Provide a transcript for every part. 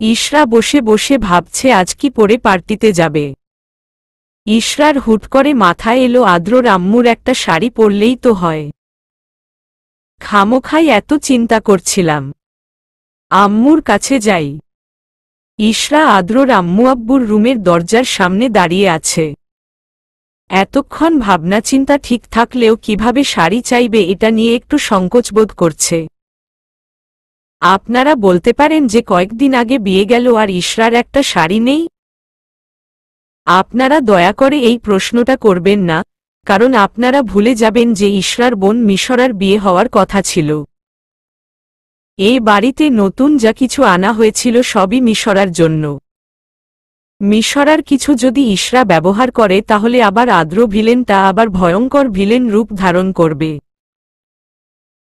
ইশরা বসে বসে ভাবছে আজ কি পরে পার্টিতে যাবে। ইশরার হুট করে মাথায় এলো আদ্রর আম্মুর একটা শাড়ি পরলেই তো হয়। খামোখাই এত চিন্তা করছিলাম, আম্মুর কাছে যাই। ইশরা আদ্রর আম্মু আব্বুর রুমের দরজার সামনে দাঁড়িয়ে আছে। এতক্ষণ ভাবনা চিন্তা ঠিক থাকলেও কিভাবে শাড়ি চাইবে এটা নিয়ে একটু সংকোচবোধ করছে। আপনারা বলতে পারেন যে কয়েকদিন আগে বিয়ে গেল আর ইশরার একটা শাড়ি নেই? আপনারা দয়া করে এই প্রশ্নটা করবেন না, কারণ আপনারা ভুলে যাবেন যে ইশরার বোন মিশরার বিয়ে হওয়ার কথা ছিল। এই বাড়িতে নতুন যা কিছু আনা হয়েছিল সবই মিশরার জন্য। মিশরার কিছু যদি ইশরা ব্যবহার করে তাহলে আবার আদ্র ভিলেনটা আবার ভয়ঙ্কর ভিলেন রূপ ধারণ করবে।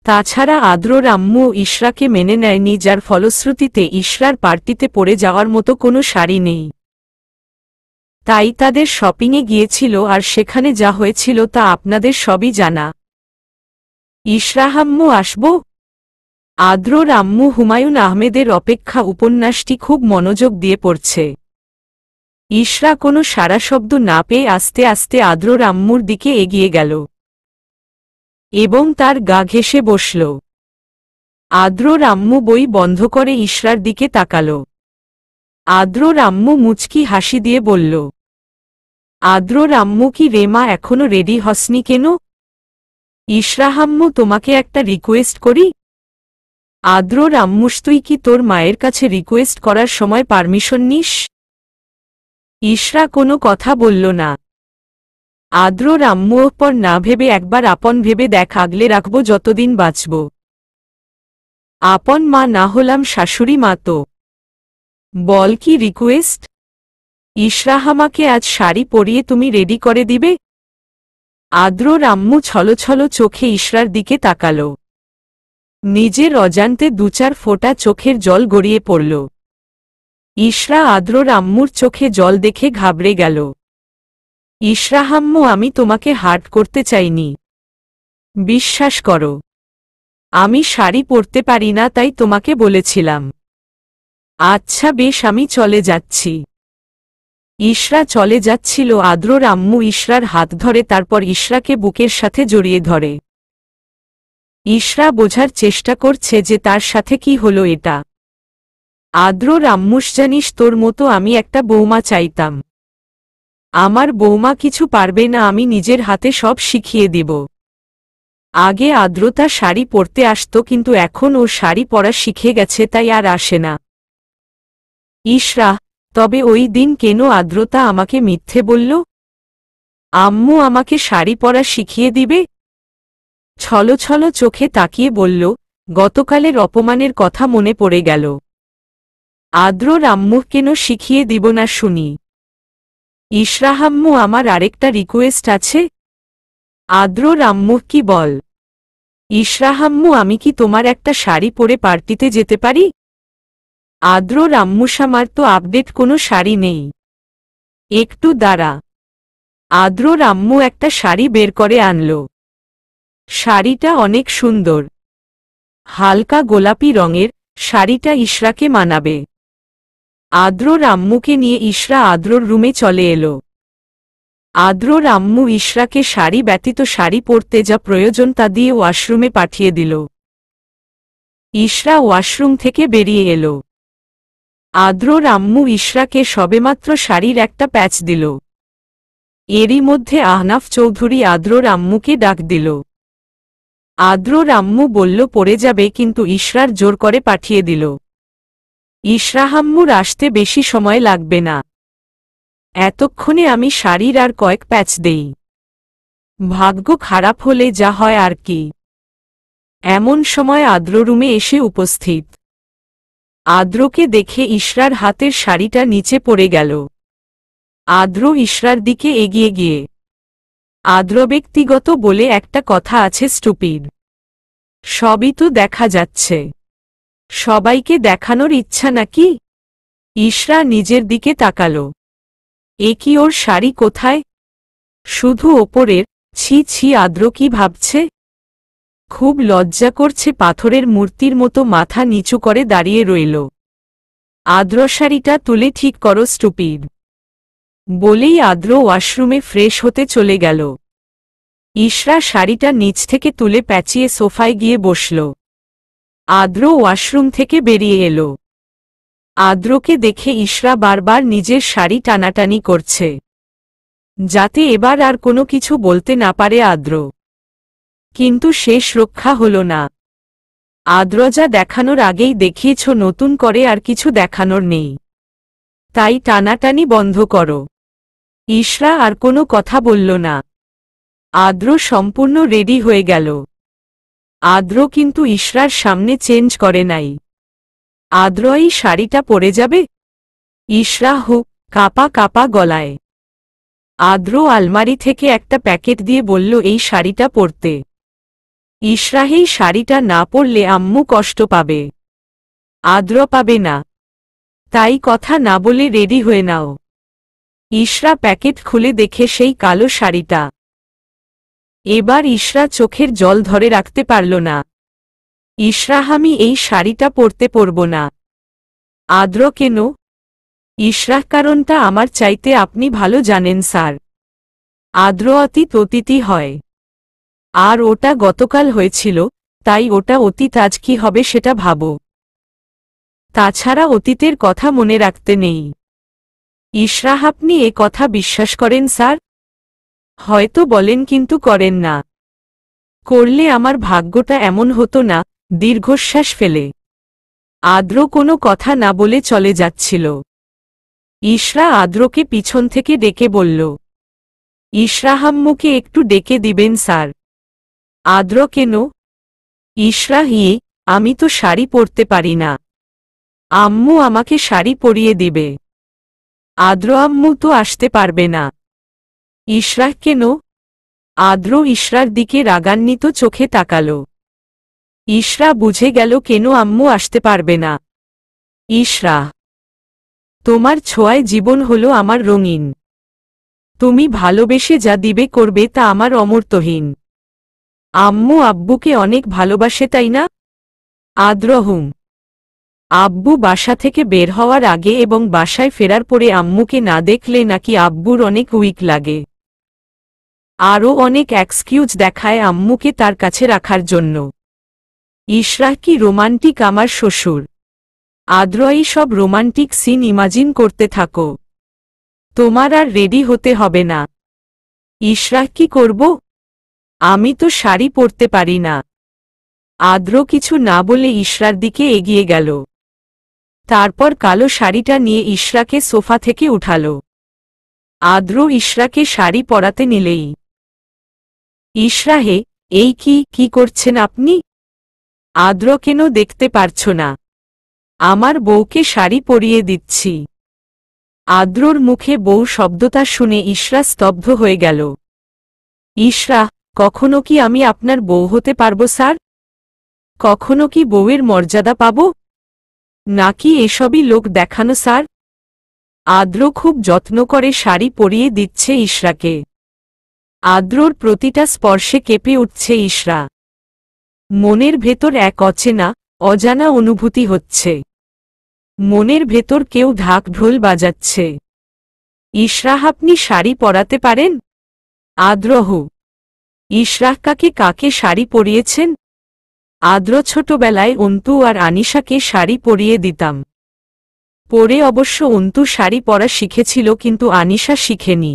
তাছাড়া আদ্রর আম্মু ইশরাকে মেনে নেয়নি, যার ফলশ্রুতিতে ইশরার পার্টিতে পরে যাওয়ার মতো কোনো শাড়ি নেই। তাই তাদের শপিংয়ে গিয়েছিল আর সেখানে যা হয়েছিল তা আপনাদের সবই জানা। ইশরা আম্মু আসব? আদ্রর আম্মু হুমায়ুন আহমেদের অপেক্ষা উপন্যাসটি খুব মনোযোগ দিয়ে পড়ছে। ইশরা কোনো সারা শব্দ না পেয়ে আস্তে আস্তে আদ্রর আম্মুর দিকে এগিয়ে গেল এবং তার গা ঘেঁষে বসল। আদ্রর আম্মু বই বন্ধ করে ইশরার দিকে তাকাল। আদ্রর আম্মু মুচকি হাসি দিয়ে বলল, আদ্রর আম্মু কি রেমা এখনো রেডি হসনি কেন? ইশরা আম্মু তোমাকে একটা রিকোয়েস্ট করি? আদ্রর আম্মুস তুই কি তোর মায়ের কাছে রিকোয়েস্ট করার সময় পারমিশন নিস? ইশরা কোনো কথা বলল না। আদ্রর আম্মু ওপর না ভেবে একবার আপন ভেবে দেখ, আগলে রাখব যতদিন বাঁচব। আপন মা না হলাম শাশুড়ি মা তো। বল কি রিকোয়েস্ট? ইশরা আমাকে আজ শাড়ি পরিয়ে তুমি রেডি করে দিবে? আদ্রর আম্মু ছলছল চোখে ইশরার দিকে তাকাল। নিজের অজান্তে দু চার ফোঁটা চোখের জল গড়িয়ে পড়ল। ইশরা আদ্রর আম্মুর চোখে জল দেখে ঘাবড়ে গেল। ইশরা আম্মু আমি তোমাকে হার্ট করতে চাইনি। বিশ্বাস করো, আমি শাড়ি পরতে পারি না, তাই তোমাকে বলেছিলাম। আচ্ছা বেশ, আমি চলে যাচ্ছি। ইশরা চলে যাচ্ছিল। আদ্রর আম্মু ইশরার হাত ধরে তারপর ইশরাকে বুকের সাথে জড়িয়ে ধরে। ইশরা বোঝার চেষ্টা করছে যে তার সাথে কি হলো এটা। আদ্রর আম্মুস জানিস তোর মতো আমি একটা বৌমা চাইতাম। আমার বৌমা কিছু পারবে না, আমি নিজের হাতে সব শিখিয়ে দিব। আগে আদ্রতা শাড়ি পরতে আসতো, কিন্তু এখন ও শাড়ি পরা শিখে গেছে, তাই আর আসে না। ইশরা, তবে ওই দিন কেন আদ্রতা আমাকে মিথ্যে বলল? আম্মু আমাকে শাড়ি পরা শিখিয়ে দিবে? ছলছল চোখে তাকিয়ে বলল, গতকালের অপমানের কথা মনে পড়ে গেল। আদ্রর আম্মু কেন শিখিয়ে দিব না শুনি? ইশরা আম্মু আমার আরেকটা রিকোয়েস্ট আছে। আদ্রর আম্মু কি বল? ইশরা আম্মু আমি কি তোমার একটা শাড়ি পরে পার্টিতে যেতে পারি? আদ্রর আম্মুস আমার তো আপডেট কোনো শাড়ি নেই। একটু দাঁড়া। আদ্রর আম্মু একটা শাড়ি বের করে আনল। শাড়িটা অনেক সুন্দর, হালকা গোলাপি রঙের। শাড়িটা ইশরাকে মানাবে। আদ্রর আম্মুকে নিয়ে ইশরা আদ্রর রুমে চলে এলো। আদ্রর আম্মু ইশরাকে শাড়ি ব্যতীত শাড়ি পরতে যা প্রয়োজন তা দিয়ে ওয়াশরুমে পাঠিয়ে দিল। ইশরা ওয়াশরুম থেকে বেরিয়ে এলো। আদ্রর আম্মু ইশরাকে সবেমাত্র শাড়ির একটা প্যাচ দিল। এরই মধ্যে আহনাফ চৌধুরী আদ্রর আম্মুকে ডাক দিল। আদ্রর আম্মু বলল পড়ে যাবে, কিন্তু ইশরার জোর করে পাঠিয়ে দিল। ইশরা আম্মুর আসতে বেশি সময় লাগবে না। এতক্ষণে আমি শাড়ির আর কয়েক প্যাচ দেই। ভাগ্য খারাপ হলে যা হয় আর কি। এমন সময় আদ্র রুমে এসে উপস্থিত। আদ্রকে দেখে ইশরার হাতের শাড়িটা নিচে পড়ে গেল। আদ্র ইশরার দিকে এগিয়ে গিয়ে, আদ্র ব্যক্তিগত বলে একটা কথা আছে স্টুপিড। সবই তো দেখা যাচ্ছে, সবাইকে দেখানোর ইচ্ছা নাকি? ইশরা নিজের দিকে তাকাল। এ কি ওর শাড়ি কোথায়? শুধু ওপরের। ছি ছি, আদ্র কি ভাবছে? খুব লজ্জা করছে। পাথরের মূর্তির মতো মাথা নিচু করে দাঁড়িয়ে রইল। আদ্র শাড়িটা তুলে ঠিক করো স্টুপিড। বলেই আদ্র ওয়াশরুমে ফ্রেশ হতে চলে গেল। ইশরা শাড়িটা নিচ থেকে তুলে প্যাঁচিয়ে সোফায় গিয়ে বসল। আদ্র ওয়াশরুম থেকে বেরিয়ে এলো। আদ্রকে দেখে ইশরা বারবার নিজের শাড়ি টানাটানি করছে, যাতে এবার আর কোনো কিছু বলতে না পারে আদ্র। কিন্তু শেষ রক্ষা হল না। আদ্র যা দেখানোর আগেই দেখিয়েছ, নতুন করে আর কিছু দেখানোর নেই, তাই টানাটানি বন্ধ করো। ইশরা আর কোনো কথা বলল না। আদ্র সম্পূর্ণ রেডি হয়ে গেল। আদ্র কিন্তু ইশরার সামনে চেঞ্জ করে নাই। আদ্র এই শাড়িটা পরে যাবে? ইশরা হুক কাপা কাপা গলায়। আদ্র আলমারি থেকে একটা প্যাকেট দিয়ে বলল এই শাড়িটা পরতে। ইশরা এই শাড়িটা না পরলে আম্মু কষ্ট পাবে। আদ্র পাবে না, তাই কথা না বলে রেডি হয়ে নাও। ইশরা প্যাকেট খুলে দেখে সেই কালো শাড়িটা। এবার ইশরা চোখের জল ধরে রাখতে পারল না। ইশরা, আমি এই শাড়িটা পরতে পারব না। আদ্র, কেন? ইশরা, কারণটা আমার চাইতে আপনি ভালো জানেন স্যার। আদ্র, অতীতই হয়, আর ওটা গতকাল হয়েছিল, তাই ওটা অতীত, আজ কি হবে সেটা ভাবো। তাছাড়া অতীতের কথা মনে রাখতে নেই। ইশরা, আপনি এ কথা বিশ্বাস করেন স্যার? হয়তো বলেন কিন্তু করেন না। করলে আমার ভাগ্যটা এমন হতো না। দীর্ঘশ্বাস ফেলে আদ্র কোনো কথা না বলে চলে যাচ্ছিল। ইশরা আদ্রকে পিছন থেকে ডেকে বলল, ইশরা, আম্মুকে একটু ডেকে দিবেন স্যার। আদ্র, কেন? ইশরা, আমি তো শাড়ি পরতে পারি না। আম্মু আমাকে শাড়ি পরিয়ে দিবে। আদ্র, আম্মু তো আসতে পারবে না। ইশরা, কেন? আদ্র ইশরার দিকে রাগান্বিত চোখে তাকাল। ইশরা বুঝে গেল কেন আম্মু আসতে পারবে না। ইশরা, তোমার ছোঁয়ায় জীবন হলো আমার রঙিন। তুমি ভালোবেসে যা দিবে করবে তা আমার অমর্ত্যহীন। আম্মু আব্বুকে অনেক ভালোবাসে, তাই না? আদ্র, হুম। আব্বু বাসা থেকে বের হওয়ার আগে এবং বাসায় ফেরার পরে আম্মুকে না দেখলে নাকি আব্বুর অনেক উইক লাগে। আরও অনেক এক্সকিউজ দেখায় আম্মুকে তার কাছে রাখার জন্য। ইশরা, কি রোমান্টিক আমার শ্বশুর। আদ্র, এই সব রোমান্টিক সিন ইমাজিন করতে থাকো। তোমার আর রেডি হতে হবে না। ইশরা, কি করব? আমি তো শাড়ি পরতে পারি না। আদ্র কিছু না বলে ইশরার দিকে এগিয়ে গেল। তারপর কালো শাড়িটা নিয়ে ইশরাকে সোফা থেকে উঠাল। আদ্র ইশরাকে শাড়ি পরাতে নিলেই, ইশরা, হে, এই কি করছেন আপনি? আদ্র, কেন দেখতে পারছ না? আমার বউকে শাড়ি পরিয়ে দিচ্ছি। আদ্রর মুখে বউ শব্দটা শুনে ইশরা স্তব্ধ হয়ে গেল। ইশরা, কখনো কি আমি আপনার বউ হতে পারব স্যার? কখনো কি বউয়ের মর্যাদা পাব? নাকি এসবই লোক দেখানো স্যার? আদ্র খুব যত্ন করে শাড়ি পরিয়ে দিচ্ছে ইশরাকে। আদ্রর প্রতিটা স্পর্শে কেঁপে উঠছে ইশরা। মনের ভেতর এক অজানা অনুভূতি হচ্ছে। মনের ভেতর কেউ ঢাক ঢোল বাজাচ্ছে। ইশরা, আপনি শাড়ি পরাতে পারেন? আদ্র, ইশরা, কাকে শাড়ি পরিয়েছেন? আদ্র, ছোটবেলায় অন্তু আর আনিশাকে শাড়ি পরিয়ে দিতাম। পরে অবশ্য অন্তু শাড়ি পরা শিখেছিল, কিন্তু আনিশা শিখেনি।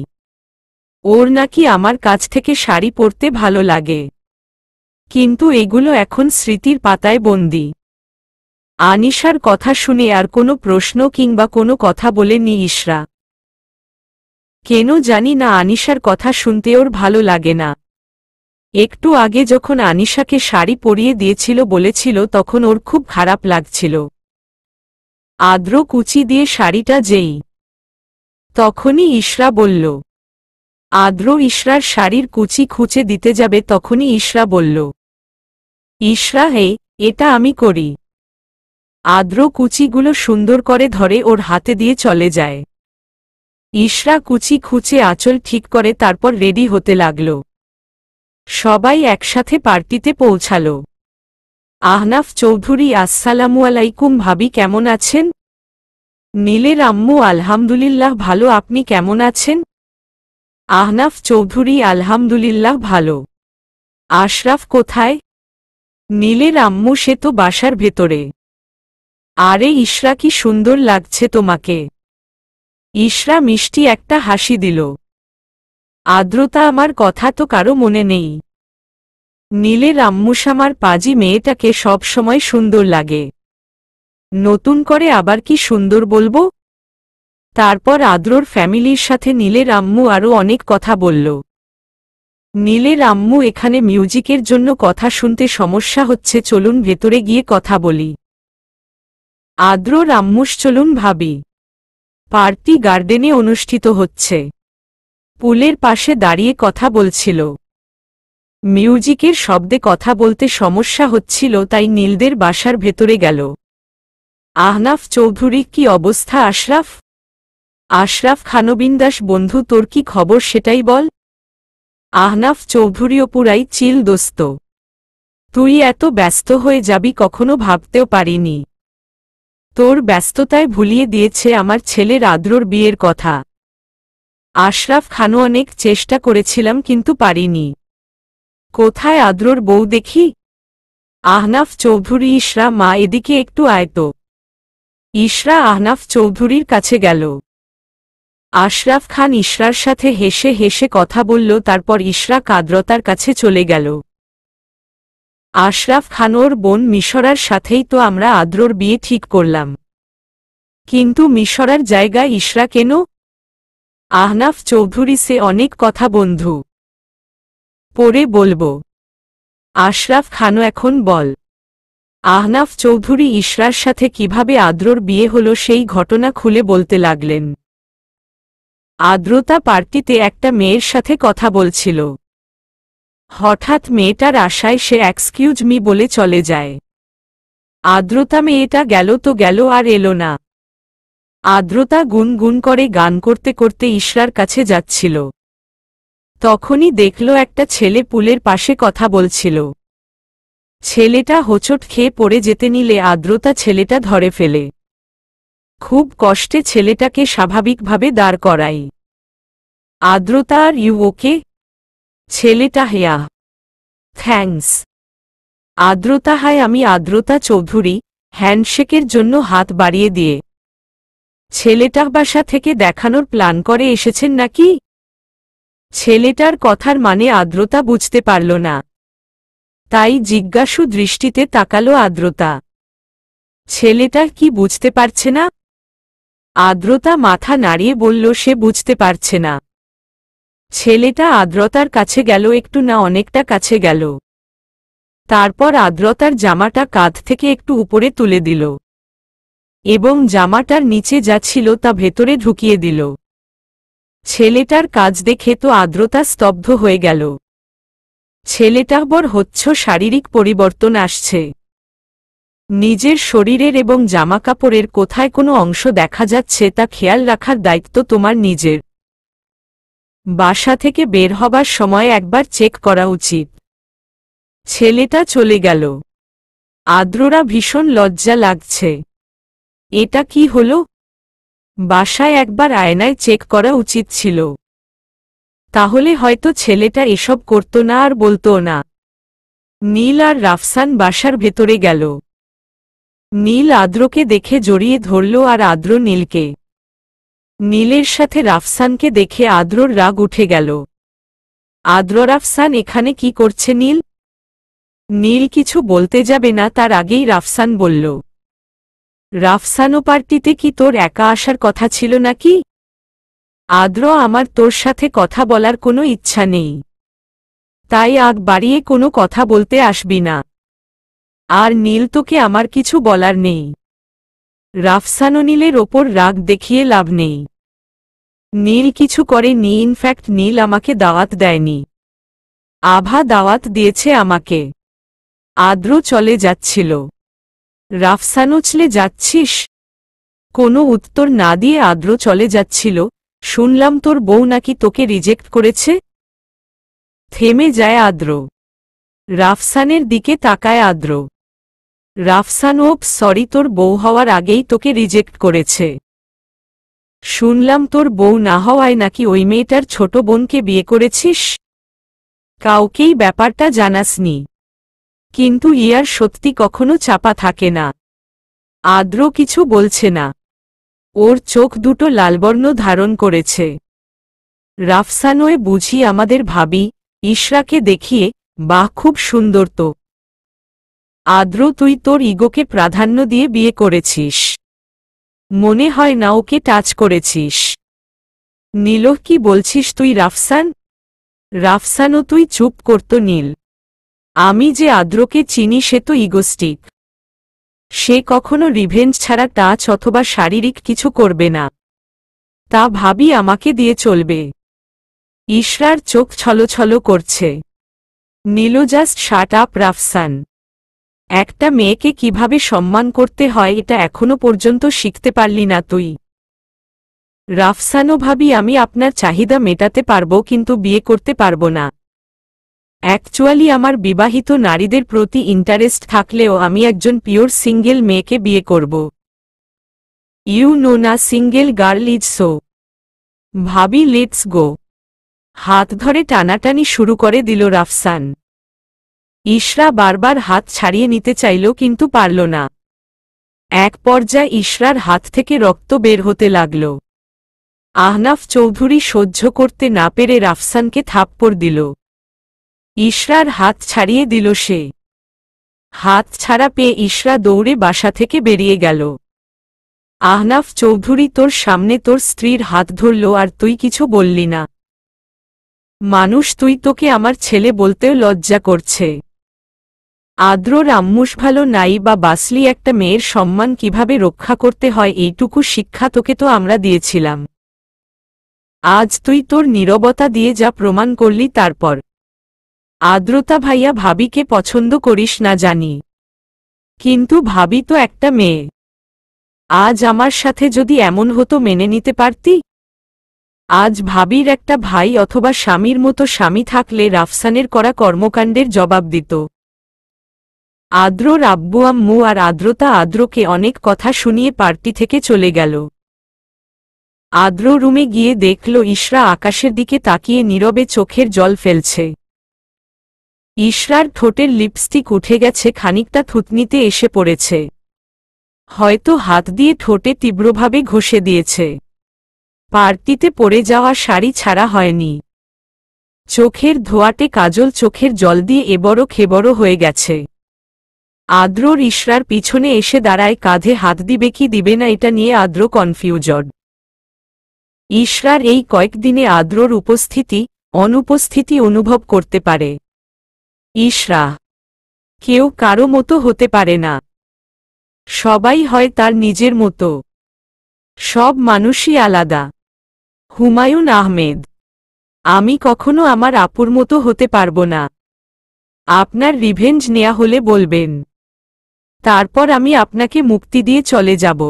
ওর নাকি আমার কাছ থেকে শাড়ি পরতে ভালো লাগে, কিন্তু এগুলো এখন স্মৃতির পাতায় বন্দী। আনিশার কথা শুনে আর কোনো প্রশ্ন কিংবা কোনো কথা বলেনি ইশরা। কেন জানি না, আনিশার কথা শুনতে ওর ভালো লাগে না। একটু আগে যখন আনিশাকে শাড়ি পরিয়ে দিয়েছিল বলেছিল, তখন ওর খুব খারাপ লাগছিল। আদ্র কুচি দিয়ে শাড়িটা যেই, তখনই ইশরা বলল। আদ্র ইশরার শাড়ির কুচি খুঁচে দিতে যাবে, তখনই ইশরা বলল, ইশরা, এটা আমি করি। আদ্র কুচিগুলো সুন্দর করে ধরে ওর হাতে দিয়ে চলে যায়। ইশরা কুচি খুঁচে আঁচল ঠিক করে তারপর রেডি হতে লাগল। সবাই একসাথে পার্টিতে পৌঁছাল। আহনাফ চৌধুরী, আসসালামু আলাইকুম ভাবি, কেমন আছেন? নীলের আম্মু আলহামদুলিল্লাহ ভালো, আপনি কেমন আছেন? আহনাফ চৌধুরী আলহামদুলিল্লাহ ভালো। আশরাফ কোথায়? নীলের আম্মু সে তো বাসার ভেতরে। আরে ইশরা, কি সুন্দর লাগছে তোমাকে। ইশরা মিষ্টি একটা হাসি দিল। আদ্রতা, আমার কথা তো কারো মনে নেই। নীলের আম্মুসামার পাজি মেয়েটাকে সব সময় সুন্দর লাগে, নতুন করে আবার কি সুন্দর বলবো? তারপর আদ্রর ফ্যামিলির সাথে নীলের আম্মু আরও অনেক কথা বলল। নীলের আম্মু, এখানে মিউজিকের জন্য কথা শুনতে সমস্যা হচ্ছে, চলুন ভেতরে গিয়ে কথা বলি। আদ্রর আম্মুস, চলুন ভাবি। পার্টি গার্ডেনে অনুষ্ঠিত হচ্ছে, পুলের পাশে দাঁড়িয়ে কথা বলছিল। মিউজিকের শব্দে কথা বলতে সমস্যা হচ্ছিল, তাই নীলদের বাসার ভেতরে গেল। আহনাফ চৌধুরী, কি অবস্থা আশরাফ? আশরাফ খানবিন্দাস, বন্ধু তোর কি খবর সেটাই বল। আহনাফ চৌধুরীও পুরাই চিল দোস্ত, তুই এত ব্যস্ত হয়ে যাবি কখনো ভাবতেও পারিনি। তোর ব্যস্ততায় ভুলিয়ে দিয়েছে আমার ছেলের আদ্রর বিয়ের কথা। আশরাফ খানও, অনেক চেষ্টা করেছিলাম কিন্তু পারিনি। কোথায় আদ্রর বউ দেখি? আহনাফ চৌধুরী, ইশরা মা এদিকে একটু আয় তো। ইশরা আহনাফ চৌধুরীর কাছে গেল। আশরাফ খান ইশরার সাথে হেসে হেসে কথা বলল, তারপর ইশরা আদ্রতার কাছে চলে গেল। আশরাফ খান, ওর বোন মিশরার সাথেই তো আমরা আদ্রর বিয়ে ঠিক করলাম, কিন্তু মিশরার জায়গায় ইশরা কেন? আহনাফ চৌধুরী, সে অনেক কথা বন্ধু, পরে বলবো। আশরাফ খানও, এখন বল। আহনাফ চৌধুরী ইশরার সাথে কিভাবে আদ্রর বিয়ে হলো সেই ঘটনা খুলে বলতে লাগলেন। আদ্রতা পার্টিতে একটা মেয়ের সাথে কথা বলছিল। হঠাৎ মেয়েটার আশায় সে এক্সকিউজ মি বলে চলে যায়। আদ্রতা, মেয়েটা গেল তো গেল, আর এলো না। আদ্রতা গুনগুন করে গান করতে করতে ইশরার কাছে যাচ্ছিল। তখনই দেখল একটা ছেলে পুলের পাশে কথা বলছিল। ছেলেটা হোঁচট খেয়ে পড়ে যেতে নিলে আদ্রতা ছেলেটা ধরে ফেলে। খুব কষ্টে ছেলেটাকে স্বাভাবিকভাবে দাঁড় করাই। আদ্রতা, আর ইউ ওকে? ছেলেটা, হেয়া থ্যাঙ্কস। আদ্রতা, হায় আমি আদ্রতা চৌধুরী, হ্যান্ডশেকের জন্য হাত বাড়িয়ে দিয়ে। ছেলেটা বাসা থেকে দেখানোর প্ল্যান করে এসেছেন নাকি? ছেলেটার কথার মানে আদ্রতা বুঝতে পারল না, তাই জিজ্ঞাসু দৃষ্টিতে তাকালো আদ্রতা। ছেলেটা কি বুঝতে পারছে না? আদ্রতা মাথা নাড়িয়ে বলল সে বুঝতে পারছে না। ছেলেটা আদ্রতার কাছে গেল, একটু না অনেকটা কাছে গেল। তারপর আদ্রতার জামাটা কাঁধ থেকে একটু উপরে তুলে দিল এবং জামাটার নিচে যা ছিল তা ভেতরে ঢুকিয়ে দিল। ছেলেটার কাজ দেখে তো আদ্রতা স্তব্ধ হয়ে গেল। ছেলেটার বর হচ্ছ শারীরিক পরিবর্তন আসছে। নিজের শরীরের এবং জামাকাপড়ের কোথায় কোনো অংশ দেখা যাচ্ছে তা খেয়াল রাখার দায়িত্ব তোমার নিজের। বাসা থেকে বের হবার সময় একবার চেক করা উচিত। ছেলেটা চলে গেল। আদ্ররা ভীষণ লজ্জা লাগছে। এটা কি হলো? বাসায় একবার আয়নায় চেক করা উচিত ছিল, তাহলে হয়তো ছেলেটা এসব করত না আর বলতো না। নীল আর রাফসান বাসার ভেতরে গেল। নীল আদ্রকে দেখে জড়িয়ে ধরল আর আদ্র নীলকে। নীলের সাথে রাফসানকে দেখে আদ্রর রাগ উঠে গেল। আদ্র, রাফসান এখানে কি করছে? নীল নীল কিছু বলতে যাবে না তার আগেই রাফসান বলল, রাফসানও পার্টিতে কি তোর একা আসার কথা ছিল নাকি? আদ্র, আমার তোর সাথে কথা বলার কোনো ইচ্ছা নেই, তাই আগ বাড়িয়ে কোনো কথা বলতে আসবি না। আর নীল, তোকে আমার কিছু বলার নেই। রাফসানও নীলের ওপর রাগ দেখিয়ে লাভ নেই। নীল কিছু করেনি, ইনফ্যাক্ট নীল আমাকে দাওয়াত দেয়নি, আভা দাওয়াত দিয়েছে আমাকে। আদ্র চলে যাচ্ছিল। রাফসানও, চলে যাচ্ছিস? কোনো উত্তর না দিয়ে আদ্র চলে যাচ্ছিল। শুনলাম তোর বউ নাকি তোকে রিজেক্ট করেছে। থেমে যায় আদ্র। রাফসানের দিকে তাকায় আদ্র। রাফসান, ওপ সরি, তোর বউ হওয়ার আগেই তোকে রিজেক্ট করেছে। শুনলাম তোর বউ না হওয়ায় নাকি ওই মেয়েটার ছোট বোনকে বিয়ে করেছিস। কাউকেই ব্যাপারটা জানাসনি। কিন্তু ইয়ার সত্যি কখনো চাপা থাকে না। আদ্র কিছু বলছে না। ওর চোখ দুটো লালবর্ণ ধারণ করেছে। রাফসানোয় বুঝি আমাদের ভাবি, ইশরাকে দেখিয়ে, বাহ খুব সুন্দর তো। আদ্র তুই তোর ইগোকে প্রাধান্য দিয়ে বিয়ে করেছিস। মনে হয় না ওকে টাচ করেছিস। নীল কি বলছিস তুই রাফসান? রাফসানও তুই চুপ করতো নীল। আমি যে আদ্রকে চিনি সে তো ইগোস্টিক। সে কখনো রিভেঞ্জ ছাড়া টাচ অথবা শারীরিক কিছু করবে না। তা ভাবি আমাকে দিয়ে চলবে। ইশরার চোখ ছলছল করছে। নীল জাস্ট শাট আপ রাফসান। একটা মেয়েকে কিভাবে সম্মান করতে হয় এটা এখনো পর্যন্ত শিখতে পারলি না তুই। রাফসানও ভাবি আমি আপনার চাহিদা মেটাতে পারবো কিন্তু বিয়ে করতে পারবো না। অ্যাকচুয়ালি আমার বিবাহিত নারীদের প্রতি ইন্টারেস্ট থাকলেও আমি একজন পিওর সিঙ্গেল মেয়েকে বিয়ে করব। ইউ নো না সিঙ্গেল গার্ল ইজ সো। ভাবি লেটস গো। হাত ধরে টানাটানি শুরু করে দিল রাফসান। ইশরা বারবার হাত ছাড়িয়ে নিতে চাইল কিন্তু পারল না। এক পর্যায়ে ইশরার হাত থেকে রক্ত বের হতে লাগল। আহনাফ চৌধুরী সহ্য করতে না পেরে রাফসানকে থাপ্পড় দিল। ইশরার হাত ছাড়িয়ে দিল সে। হাত ছাড়া পেয়ে ইশরা দৌড়ে বাসা থেকে বেরিয়ে গেল। আহনাফ চৌধুরী তোর সামনে তোর স্ত্রীর হাত ধরল আর তুই কিছু বললি না। মানুষ তুই তোকে আমার ছেলে বলতেও লজ্জা করছে। আদ্রর আম্মুস ভালো নাই বা বাসলি একটা মেয়ের সম্মান কিভাবে রক্ষা করতে হয় এইটুকু শিক্ষা তোকে তো আমরা দিয়েছিলাম। আজ তুই তোর নীরবতা দিয়ে যা প্রমাণ করলি তারপর। আদ্রতা ভাইয়া ভাবিকে পছন্দ করিস না জানি, কিন্তু ভাবি তো একটা মেয়ে। আজ আমার সাথে যদি এমন হতো মেনে নিতে পারতি? আজ ভাবির একটা ভাই অথবা স্বামীর মতো স্বামী থাকলে রাফসানের করা কর্মকাণ্ডের জবাব দিত। আদ্রর আব্বু আম্মু আর আদ্রতা আদ্রকে অনেক কথা শুনিয়ে পার্টি থেকে চলে গেল। আদ্র রুমে গিয়ে দেখল ইশরা আকাশের দিকে তাকিয়ে নীরবে চোখের জল ফেলছে। ইশরার ঠোঁটের লিপস্টিক উঠে গেছে, খানিকটা থুতনিতে এসে পড়েছে। হয়তো হাত দিয়ে ঠোঁটে তীব্রভাবে ঘষে দিয়েছে। পার্টিতে পড়ে যাওয়া শাড়ি ছাড়া হয়নি। চোখের ধোয়াটে কাজল চোখের জল দিয়ে এবড়ো খেবড়ো হয়ে গেছে। আদ্রর ইশরার পিছনে এসে দাঁড়ায়, কাঁধে হাত দিবে কি দিবে না এটা নিয়ে আদ্র কনফিউজড। ইশরার এই কয়েকদিনে আদ্রর উপস্থিতি অনুপস্থিতি অনুভব করতে পারে। ইশরা কেউ কারো মতো হতে পারে না। সবাই হয় তার নিজের মতো। সব মানুষই আলাদা। হুমায়ুন আহমেদ আমি কখনো আমার আপুর মতো হতে পারবো না। আপনার রিভেঞ্জ নেয়া হলে বলবেন, তারপর আমি আপনাকে মুক্তি দিয়ে চলে যাব।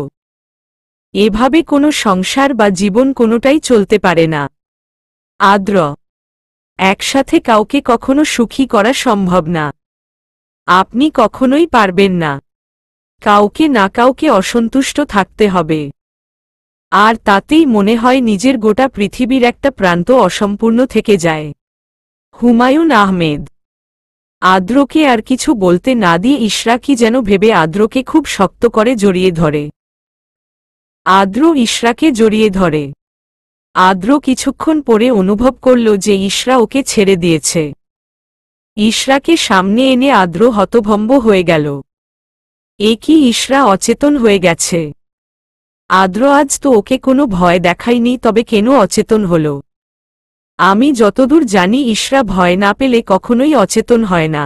এভাবে কোনো সংসার বা জীবন কোনোটাই চলতে পারে না। আদ্র একসাথে কাউকে কখনো সুখী করা সম্ভব না। আপনি কখনোই পারবেন না। কাউকে না কাউকে অসন্তুষ্ট থাকতে হবে। আর তাতেই মনে হয় নিজের গোটা পৃথিবীর একটা প্রান্ত অসম্পূর্ণ থেকে যায়। হুমায়ুন আহমেদ আদ্রকে আর কিছু বলতে না দিয়ে ইশরা কি যেন ভেবে আদ্রকে খুব শক্ত করে জড়িয়ে ধরে। আদ্র ইশরাকে জড়িয়ে ধরে। আদ্র কিছুক্ষণ পরে অনুভব করল যে ইশরা ওকে ছেড়ে দিয়েছে। ইশরাকে সামনে এনে আদ্র হতভম্ব হয়ে গেল। এ কি, ইশরা অচেতন হয়ে গেছে? আদ্র আজ তো ওকে কোনো ভয় দেখায়নি, তবে কেন অচেতন হল? আমি যতদূর জানি ইশরা ভয় না পেলে কখনোই অচেতন হয় না।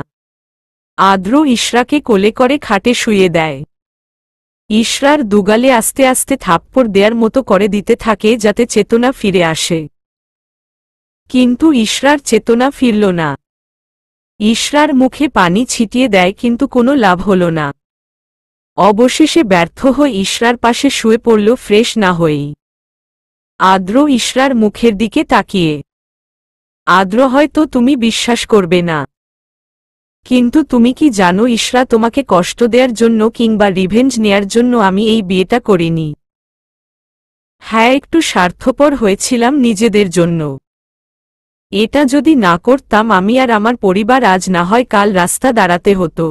আদ্র ইশরাকে কোলে করে খাটে শুইয়ে দেয়। ইশরার দুগালে আস্তে আস্তে থাপ্পড় দেয়ার মতো করে দিতে থাকে যাতে চেতনা ফিরে আসে। কিন্তু ইশরার চেতনা ফিরল না। ইশরার মুখে পানি ছিটিয়ে দেয় কিন্তু কোনো লাভ হল না। অবশেষে ব্যর্থ হয়ে ইশরার পাশে শুয়ে পড়ল ফ্রেশ না হয়েই। আদ্র ইশরার মুখের দিকে তাকিয়ে, আদ্র হয়তো তুমি বিশ্বাস করবে না, কিন্তু তুমি কি জানো ইশরা তোমাকে কষ্ট দেওয়ার জন্য কিংবা রিভেঞ্জ নেয়ার জন্য আমি এই বিয়েটা করিনি। হ্যাঁ, একটু স্বার্থপর হয়েছিলাম নিজেদের জন্য। এটা যদি না করতাম আমি আর আমার পরিবার আজ না হয় কাল রাস্তা দাঁড়াতে হতো।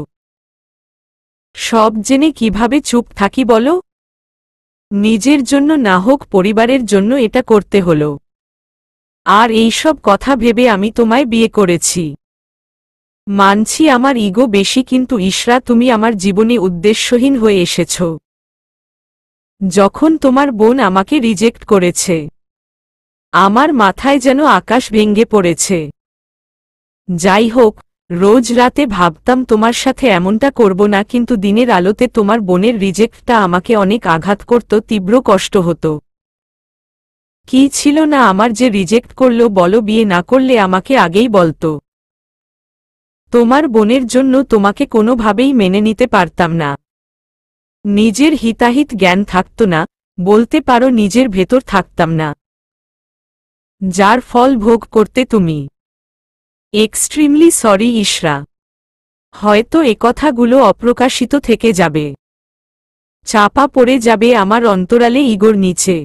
সব জেনে কিভাবে চুপ থাকি বলো? নিজের জন্য না হোক পরিবারের জন্য এটা করতে হলো। আর এইসব কথা ভেবে আমি তোমায় বিয়ে করেছি। মানছি আমার ইগো বেশি, কিন্তু ইশরা তুমি আমার জীবনে উদ্দেশ্যহীন হয়ে এসেছ। যখন তোমার বোন আমাকে রিজেক্ট করেছে, আমার মাথায় যেন আকাশ ভেঙে পড়েছে। যাই হোক, রোজ রাতে ভাবতাম তোমার সাথে এমনটা করব না, কিন্তু দিনের আলোতে তোমার বোনের রিজেক্টটা আমাকে অনেক আঘাত করত, তীব্র কষ্ট হতো। কি ছিল না আমার যে রিজেক্ট করলো বলো? বিয়ে না করলে আমাকে আগেই বলতো। তোমার বোনের জন্য তোমাকে কোনোভাবেই মেনে নিতে পারতাম না। নিজের হিতাহিত জ্ঞান থাকত না, বলতে পারো নিজের ভেতর থাকতাম না, যার ফল ভোগ করতে তুমি। Extremely sorry ইশরা। হয়তো একথাগুলো অপ্রকাশিত থেকে যাবে, চাপা পড়ে যাবে আমার অন্তরালে ইগোর নিচে।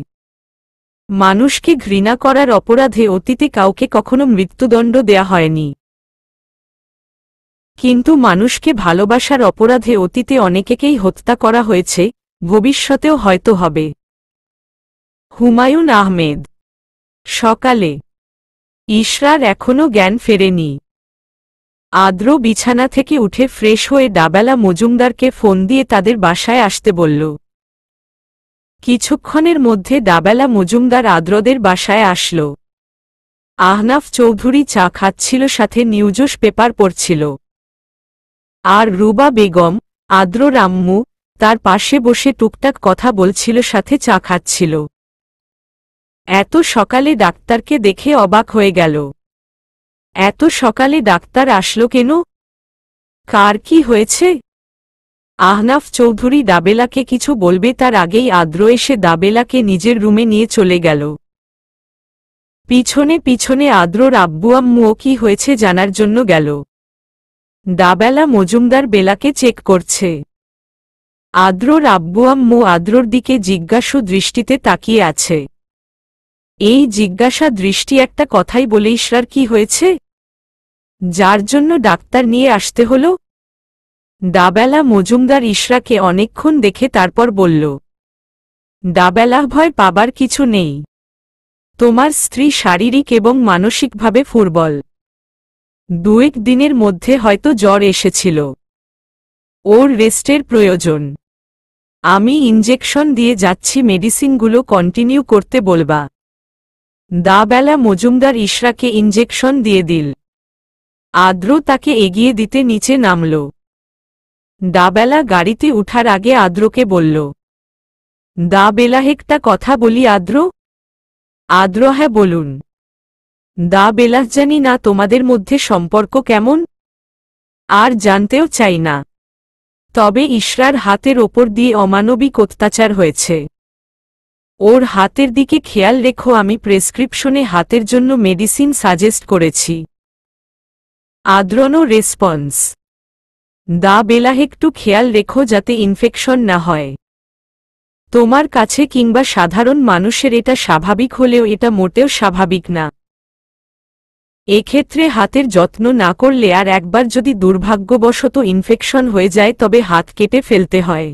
মানুষকে ঘৃণা করার অপরাধে অতীতে কাউকে কখনো মৃত্যুদণ্ড দেয়া হয়নি, কিন্তু মানুষকে ভালোবাসার অপরাধে অতীতে অনেকেকেই হত্যা করা হয়েছে, ভবিষ্যতেও হয়তো হবে। হুমায়ুন আহমেদ। সকালে ইশরার এখনো জ্ঞান ফেরেনি। আদ্র বিছানা থেকে উঠে ফ্রেশ হয়ে ডাবেলা মজুমদারকে ফোন দিয়ে তাদের বাসায় আসতে বলল। কিছুক্ষণের মধ্যে ডাবেলা মজুমদার আদ্রদের বাসায় আসল। আহনাফ চৌধুরী চা খাচ্ছিল, সাথে নিউজ পেপার পড়ছিল। আর রুবা বেগম, আদ্রর আম্মু, তার পাশে বসে টুকটাক কথা বলছিল, সাথে চা খাচ্ছিল। এত সকালে ডাক্তারকে দেখে অবাক হয়ে গেল। এত সকালে ডাক্তার আসলো কেন? কার কি হয়েছে? আহনাফ চৌধুরী দাবেলাকে কিছু বলবে তার আগেই আদ্র এসে দাবেলাকে নিজের রুমে নিয়ে চলে গেল। পিছনে পিছনে আদ্রর আব্বু আম্মুও কি হয়েছে জানার জন্য গেল। দাবেলা মজুমদার বেলাকে চেক করছে। আদ্রর আব্বু আম্মু আদ্রর দিকে জিজ্ঞাসু দৃষ্টিতে তাকিয়ে আছে। এই জিজ্ঞাসা দৃষ্টি একটা কথাই বলে, ইশরার কি হয়েছে, যার জন্য ডাক্তার নিয়ে আসতে হলো? দাবেলা মজুমদার ইশরাকে অনেকক্ষণ দেখে তারপর বলল, দাবেলা, ভয় পাবার কিছু নেই। তোমার স্ত্রী শারীরিক এবং মানসিকভাবে ফুরবল। দুয়েক দিনের মধ্যে হয়তো জ্বর এসেছিল, ওর রেস্টের প্রয়োজন। আমি ইনজেকশন দিয়ে যাচ্ছি, মেডিসিনগুলো কন্টিনিউ করতে বলবা। দাবেলা মজুমদার ইশরাকে ইনজেকশন দিয়ে দিল। আদ্র তাকে এগিয়ে দিতে নিচে নামল। দাবেলা গাড়িতে উঠার আগে আদ্রকে বলল, দাবেলা, একটা কথা বলি আদ্র। আদ্র, হ্যাঁ বলুন। দাবেলা, জানি না তোমাদের মধ্যে সম্পর্ক কেমন, আর জানতেও চাই না, তবে ইশরার হাতের ওপর দিয়ে অমানবিক অত্যাচার হয়েছে। ওর হাতের দিকে খেয়াল রেখো। আমি প্রেসক্রিপশনে হাতের জন্য মেডিসিন সাজেস্ট করেছি। আদ্রনো রেসপন্স। দাবেলা, একটু খেয়াল রেখো যাতে ইনফেকশন না হয়। তোমার কাছে কিংবা সাধারণ মানুষের এটা স্বাভাবিক হলেও এটা মোটেও স্বাভাবিক না। এক্ষেত্রে হাতের যত্ন না করলে আর একবার যদি দুর্ভাগ্যবশত ইনফেকশন হয়ে যায় তবে হাত কেটে ফেলতে হয়।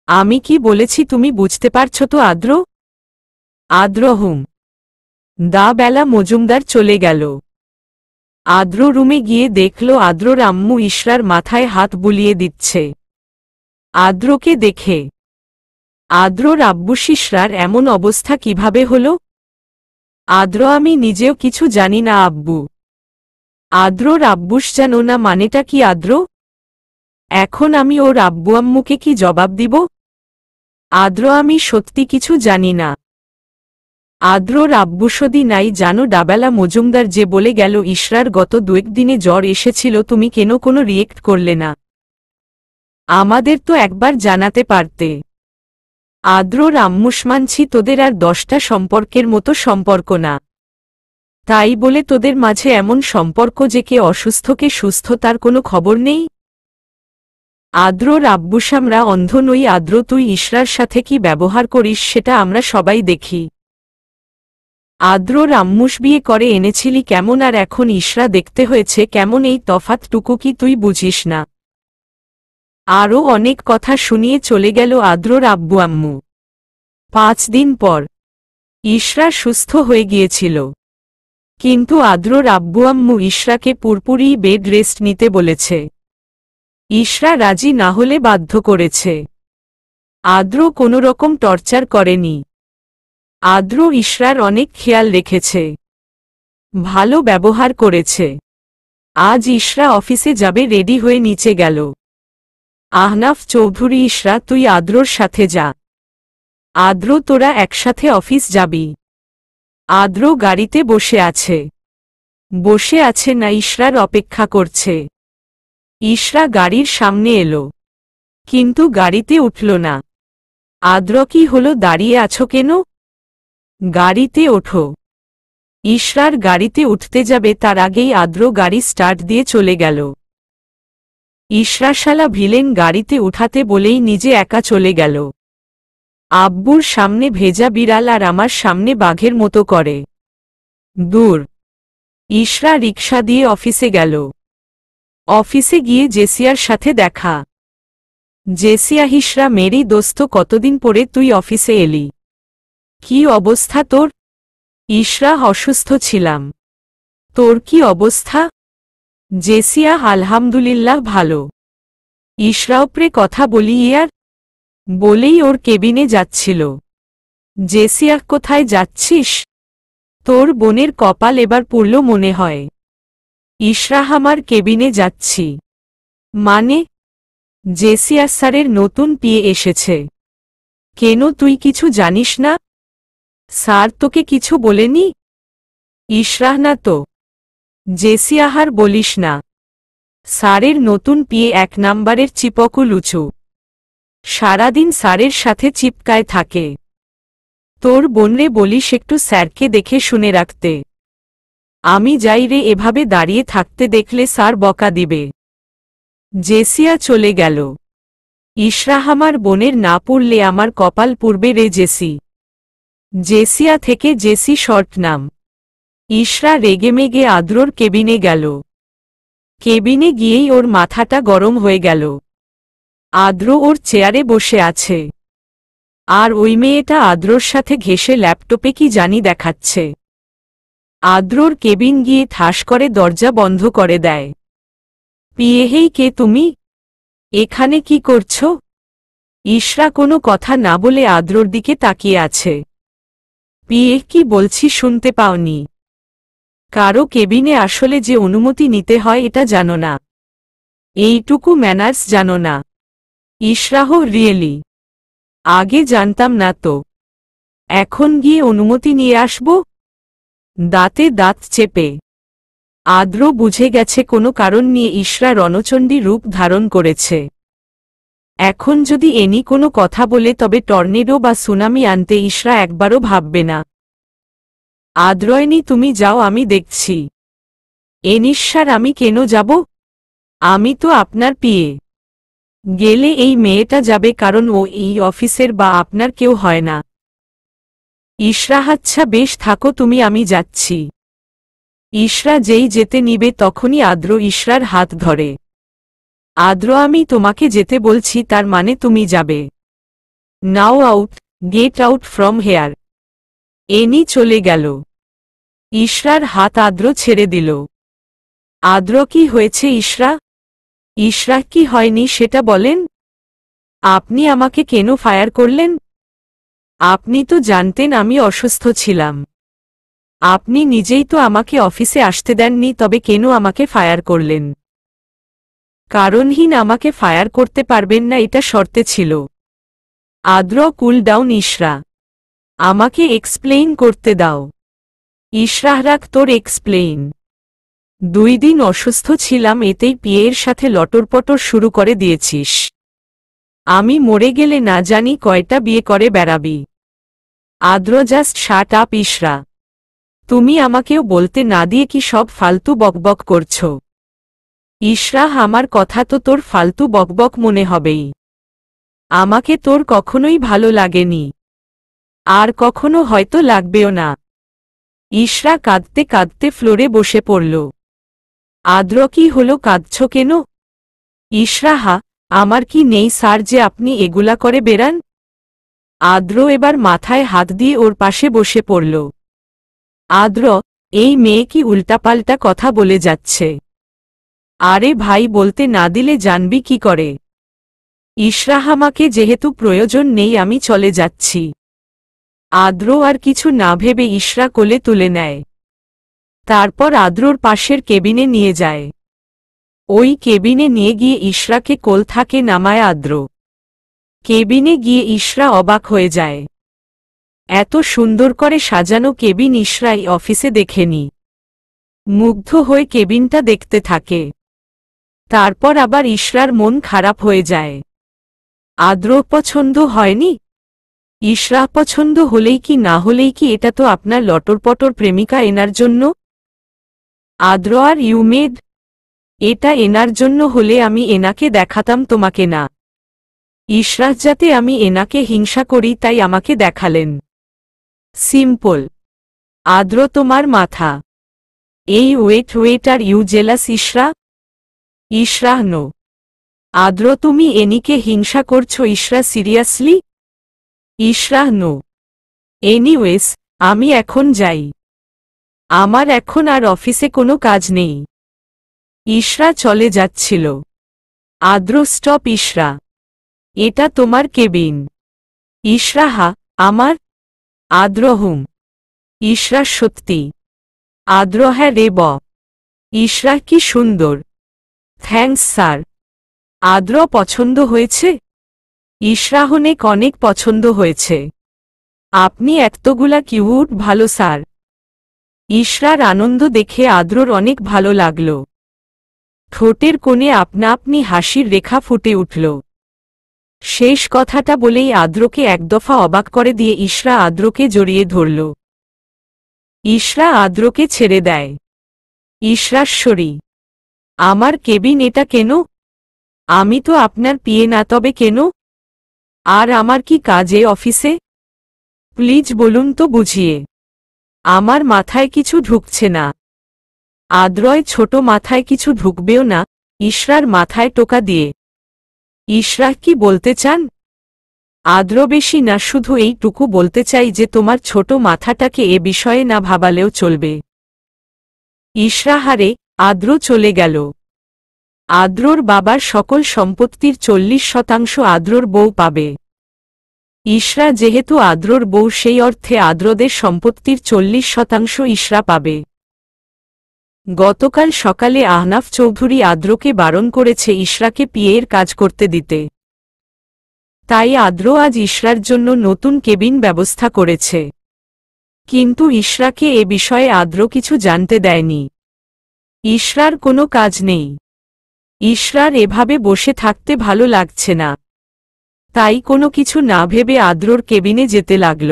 আমি কি বলেছি তুমি বুঝতে পারছো তো আদ্র? আদ্র হুম। দাবেলা মজুমদার চলে গেল। আদ্র রুমে গিয়ে দেখল আদ্রর আম্মু ইশরার মাথায় হাত বুলিয়ে দিচ্ছে। আদ্রকে দেখে আদ্রর আব্বু, ইশরার এমন অবস্থা কিভাবে হলো? আদ্র, আমি নিজেও কিছু জানি না আব্বু। আদ্রর আব্বুস জানো না মানেটা কি আদ্র? এখন আমি ওর আব্বু আম্মুকে কি জবাব দিব? আদ্র, আমি সত্যি কিছু জানি না। আদ্রর আব্বুসদি নাই জানো? ডাবেলা মজুমদার যে বলে গেল ইশরার গত দুয়েক দিনে জ্বর এসেছিল, তুমি কেন কোনো রিয়েক্ট করলে না? আমাদের তো একবার জানাতে পারতে। আদ্রর আম্মুস, মানছি তোদের আর 10টা সম্পর্কের মতো সম্পর্ক না, তাই বলে তোদের মাঝে এমন সম্পর্ক যে কে অসুস্থ কে সুস্থ তার কোনো খবর নেই? আদ্রর আব্বুসামরা অন্ধ নই। আদ্র, তুই ইশরার সাথে কি ব্যবহার করিস সেটা আমরা সবাই দেখি। আদ্রর আম্মুস বিয়ে করে এনেছিলি কেমন, আর এখন ইশরা দেখতে হয়েছে কেমন, এই তফাৎটুকু কি তুই বুঝিস না? আরও অনেক কথা শুনিয়ে চলে গেল আদ্রর আব্বু আম্মু। 5 দিন পর ইশরা সুস্থ হয়ে গিয়েছিল, কিন্তু আদ্রর আব্বু আম্মু ইশরাকে পুরোপুরি বেড রেস্ট নিতে বলেছে। ইশরা রাজি না হলে বাধ্য করেছে। আদ্র কোনো রকম টর্চার করেনি। আদ্র ইশরার অনেক খেয়াল রেখেছে, ভালো ব্যবহার করেছে। আজ ইশরা অফিসে যাবে, রেডি হয়ে নিচে গেল। আহনাফ চৌধুরী, ইশরা তুই আদ্রর সাথে যা। আদ্র, তোরা একসাথে অফিস যাবি। আদ্র গাড়িতে বসে আছে না, ইশরার অপেক্ষা করছে। ইশরা গাড়ির সামনে এলো, কিন্তু গাড়িতে উঠল না। আদ্র, কি হলো, দাঁড়িয়ে আছো কেন? গাড়িতে ওঠো। ইশরার গাড়িতে উঠতে যাবে তার আগেই আদ্র গাড়ি স্টার্ট দিয়ে চলে গেল। ইশরা শালা ভিলেন, গাড়িতে উঠাতে বলেই নিজে একা চলে গেল। আব্বুর সামনে ভেজা বিড়াল আর আমার সামনে বাঘের মতো করে। দূর। ইশরা রিকশা দিয়ে অফিসে গেল। অফিসে গিয়ে জেসিয়ার সাথে দেখা। জেসিয়া, ইশরা মেরি দোস্ত, কতদিন পরে তুই অফিসে এলি, কি অবস্থা তোর? ইশরা, অসুস্থ ছিলাম। তোর কি অবস্থা? জেসিয়া, আলহামদুলিল্লাহ ভালো। ইশরাওপরে কথা বলি ইয়ার, বলেই ওর কেবিনে যাচ্ছিল। জেসিয়া, কোথায় যাচ্ছিস? তোর বোনের কপাল এবার পুড়ল মনে হয়। ইশরা, আমার কেবিনে যাচ্ছি। মানে? জেসিয়া, স্যারের নতুন পিএ এসেছে। কেন, তুই কিছু জানিস না? স্যার তোকে কিছু বলেনি? ইশরা, না তো। জেসিয়া, আর বলিস না। স্যারের নতুন পিএ 1 নাম্বারের চিপকু লুচু, সারাদিন স্যারের সাথে চিপকায় থাকে। তোর বোনরে বলিস একটু স্যারকে দেখে শুনে রাখতে। আমি যাই রে, এভাবে দাঁড়িয়ে থাকতে দেখলে স্যার বকা দিবে। জেসিয়া চলে গেল। ইশরা, আমার বোনের না পড়লে আমার কপাল পুড়বে রে জেসি। জেসিয়া থেকে জেসি শর্ট নাম। ইশরা রেগেমেগে আদ্রর কেবিনে গেল। কেবিনে গিয়েই ওর মাথাটা গরম হয়ে গেল। আদ্র ওর চেয়ারে বসে আছে, আর ওই মেয়েটা আদ্রর সাথে ঘেঁষে ল্যাপটপে কি জানি দেখাচ্ছে। আদ্রর কেবিন গিয়ে ঠাস করে দরজা বন্ধ করে দেয়। পিয়েহেই, কে তুমি? এখানে কি করছো? ইশরা কোনো কথা না বলে আদ্রর দিকে তাকিয়ে আছে। পিয়ে, কি বলছি শুনতে পাওনি? কারো কেবিনে আসলে যে অনুমতি নিতে হয় এটা জানো না? এইটুকু ম্যানার্স জানো না? ইশরাহ, রিয়েলি? আগে জানতাম না তো। এখন গিয়ে অনুমতি নিয়ে আসব? দাঁতে দাঁত চেপে আদ্র বুঝে গেছে কোনো কারণ নিয়ে ইশরা রণচণ্ডী রূপ ধারণ করেছে। এখন যদি এনি কোনো কথা বলে তবে টর্নেডো বা সুনামি আনতে ইশরা একবারও ভাববে না। আদ্রয়নি, তুমি যাও, আমি দেখছি। এনিশার, আমি কেন যাব? আমি তো আপনার পিএ। গেলে এই মেয়েটা যাবে, কারণ ও এই অফিসের বা আপনার কেউ হয় না। ইশরা, আচ্ছা বেশ থাকো তুমি, আমি যাচ্ছি। ইশরা যেই যেতে নিবে তখনই আদ্র ইশরার হাত ধরে। আদ্র, আমি তোমাকে যেতে বলছি, তার মানে তুমি যাবে। নাও out, get out from here. Any চলে গেল। ইশরার হাত আদ্র ছেড়ে দিল। আদ্র, কি হয়েছে ইশরা? ইশরা, কি হয়নি সেটা বলেন। আপনি আমাকে কেন ফায়ার করলেন? আপনি তো জানতেন আমি অসুস্থ ছিলাম। আপনি নিজেই তো আমাকে অফিসে আসতে দেননি, তবে কেন আমাকে ফায়ার করলেন? কারণহীন আমাকে ফায়ার করতে পারবেন না, এটা শর্তে ছিল। আদ্র, কুল ডাউন ইশরা। আমাকে এক্সপ্লেইন করতে দাও। ইশরা, রাখ তোর এক্সপ্লেইন। 2 দিন অসুস্থ ছিলাম, এতেই পিয়ের সাথে লটরপটর শুরু করে দিয়েছিস। আমি মরে গেলে না জানি কয়টা বিয়ে করে বেড়াবি। আদ্র, জাস্ট শাট আপ ইশরা। তুমি আমাকেও বলতে না দিয়ে কি সব ফালতু বকবক করছো? ইশরাহ, আমার কথা তো তোর ফালতু বকবক মনে হবেই। আমাকে তোর কখনোই ভালো লাগেনি, আর কখনো হয়তো লাগবেও না। ইশরা কাঁদতে কাঁদতে ফ্লোরে বসে পড়ল। আদ্র, কি হলো, কাঁদছ কেন? ইশরাহা, আমার কি নেই স্যার যে আপনি এগুলা করে বেড়ান? আদ্র এবার মাথায় হাত দিয়ে ওর পাশে বসে পড়ল। আদ্র, এই মেয়ে কি উল্টাপাল্টা কথা বলে যাচ্ছে? আরে ভাই, বলতে না দিলে জানবি কি করে? ইশরাহামাকে যেহেতু প্রয়োজন নেই, আমি চলে যাচ্ছি। আদ্র আর কিছু না ভেবে ইশরা কোলে তুলে নেয়। তারপর আদ্রর পাশের কেবিনে নিয়ে যায়। ওই কেবিনে নিয়ে গিয়ে ইশরাকে কোল থাকে নামায় আদ্র। কেবিনে গিয়ে ইশরা অবাক হয়ে যায়। এত সুন্দর করে সাজানো কেবিন ইশরাই অফিসে দেখেনি। মুগ্ধ হয়ে কেবিনটা দেখতে থাকে। তারপর আবার ইশরার মন খারাপ হয়ে যায়। আদ্র পছন্দ হয়নি? ইশরা পছন্দ হলেই কি না হলেই কি, এটা তো আপনার লটরপটর প্রেমিকা এনার জন্য। আদ্র আর ইউমেদ, এটা এনার জন্য হলে আমি এনাকে দেখাতাম, তোমাকে না। ইশরাহ, যাতে আমি এনাকে হিংসা করি তাই আমাকে দেখালেন। সিম্পল। আদ্র, তোমার মাথা। এই wait are you jealous Ishra? Ishrah, no. Adro, তুমি এনিকে হিংসা করছো Ishra, seriously? Ishrah, no. Anyways, আমি এখন যাই। আমার এখন আর অফিসে কোনো কাজ নেই। ইশরা চলে যাচ্ছিল। আদ্র, স্টপ ইশরা, এটা তোমার কেবিন। ইশরাহা, আমার? আদ্র, হুম। ইশরা, সত্যি? আদ্র, হ্যাঁ রে ব। ইশরা, কি সুন্দর। Thanks sir. আদ্র, পছন্দ হয়েছে? ইশরাহ, অনেক পছন্দ হয়েছে। আপনি এতগুলা কিউট, ভালো স্যার। ইশরার আনন্দ দেখে আদ্রর অনেক ভালো লাগল। ঠোঁটের কোণে আপনা আপনি হাসির রেখা ফুটে উঠল। শেষ কথাটা বলেই আদ্রকে একদফা অবাক করে দিয়ে ইশরা আদ্রকে জড়িয়ে ধরল। ইশরা আদ্রকে ছেড়ে দেয়। ইশরাশ্বরী, আমার কেবিন এটা কেন? আমি তো আপনার পিয়ে না, তবে কেন? আর আমার কি কাজে অফিসে? প্লিজ বলুন তো বুঝিয়ে। আমার মাথায় কিছু ঢুকছে না। আদ্রয় ছোট মাথায় কিছু ঢুকবেও না। ইশরার মাথায় টোকা দিয়ে। ইশরা, কি বলতে চান? আদ্র, বেশি না, শুধু এইটুকু বলতে চাই যে তোমার ছোট মাথাটাকে এ বিষয়ে না ভাবালেও চলবে। ইশরাহারে, আদ্র চলে গেল। আদ্রর বাবার সকল সম্পত্তির 40% আদ্রর বউ পাবে। ইশরা যেহেতু আদ্রর বউ, সেই অর্থে আদ্রদের সম্পত্তির 40% ইশরা পাবে। গতকাল সকালে আহনাফ চৌধুরী আদ্রকে বারণ করেছে ইশরাকে পিএর কাজ করতে দিতে। তাই আদ্র আজ ইশরার জন্য নতুন কেবিন ব্যবস্থা করেছে। কিন্তু ইশরাকে এ বিষয়ে আদ্র কিছু জানতে দেয়নি। ইশরার কোনো কাজ নেই। ইশরার এভাবে বসে থাকতে ভালো লাগছে না। তাই কোনো কিছু না ভেবে আদ্রর কেবিনে যেতে লাগল।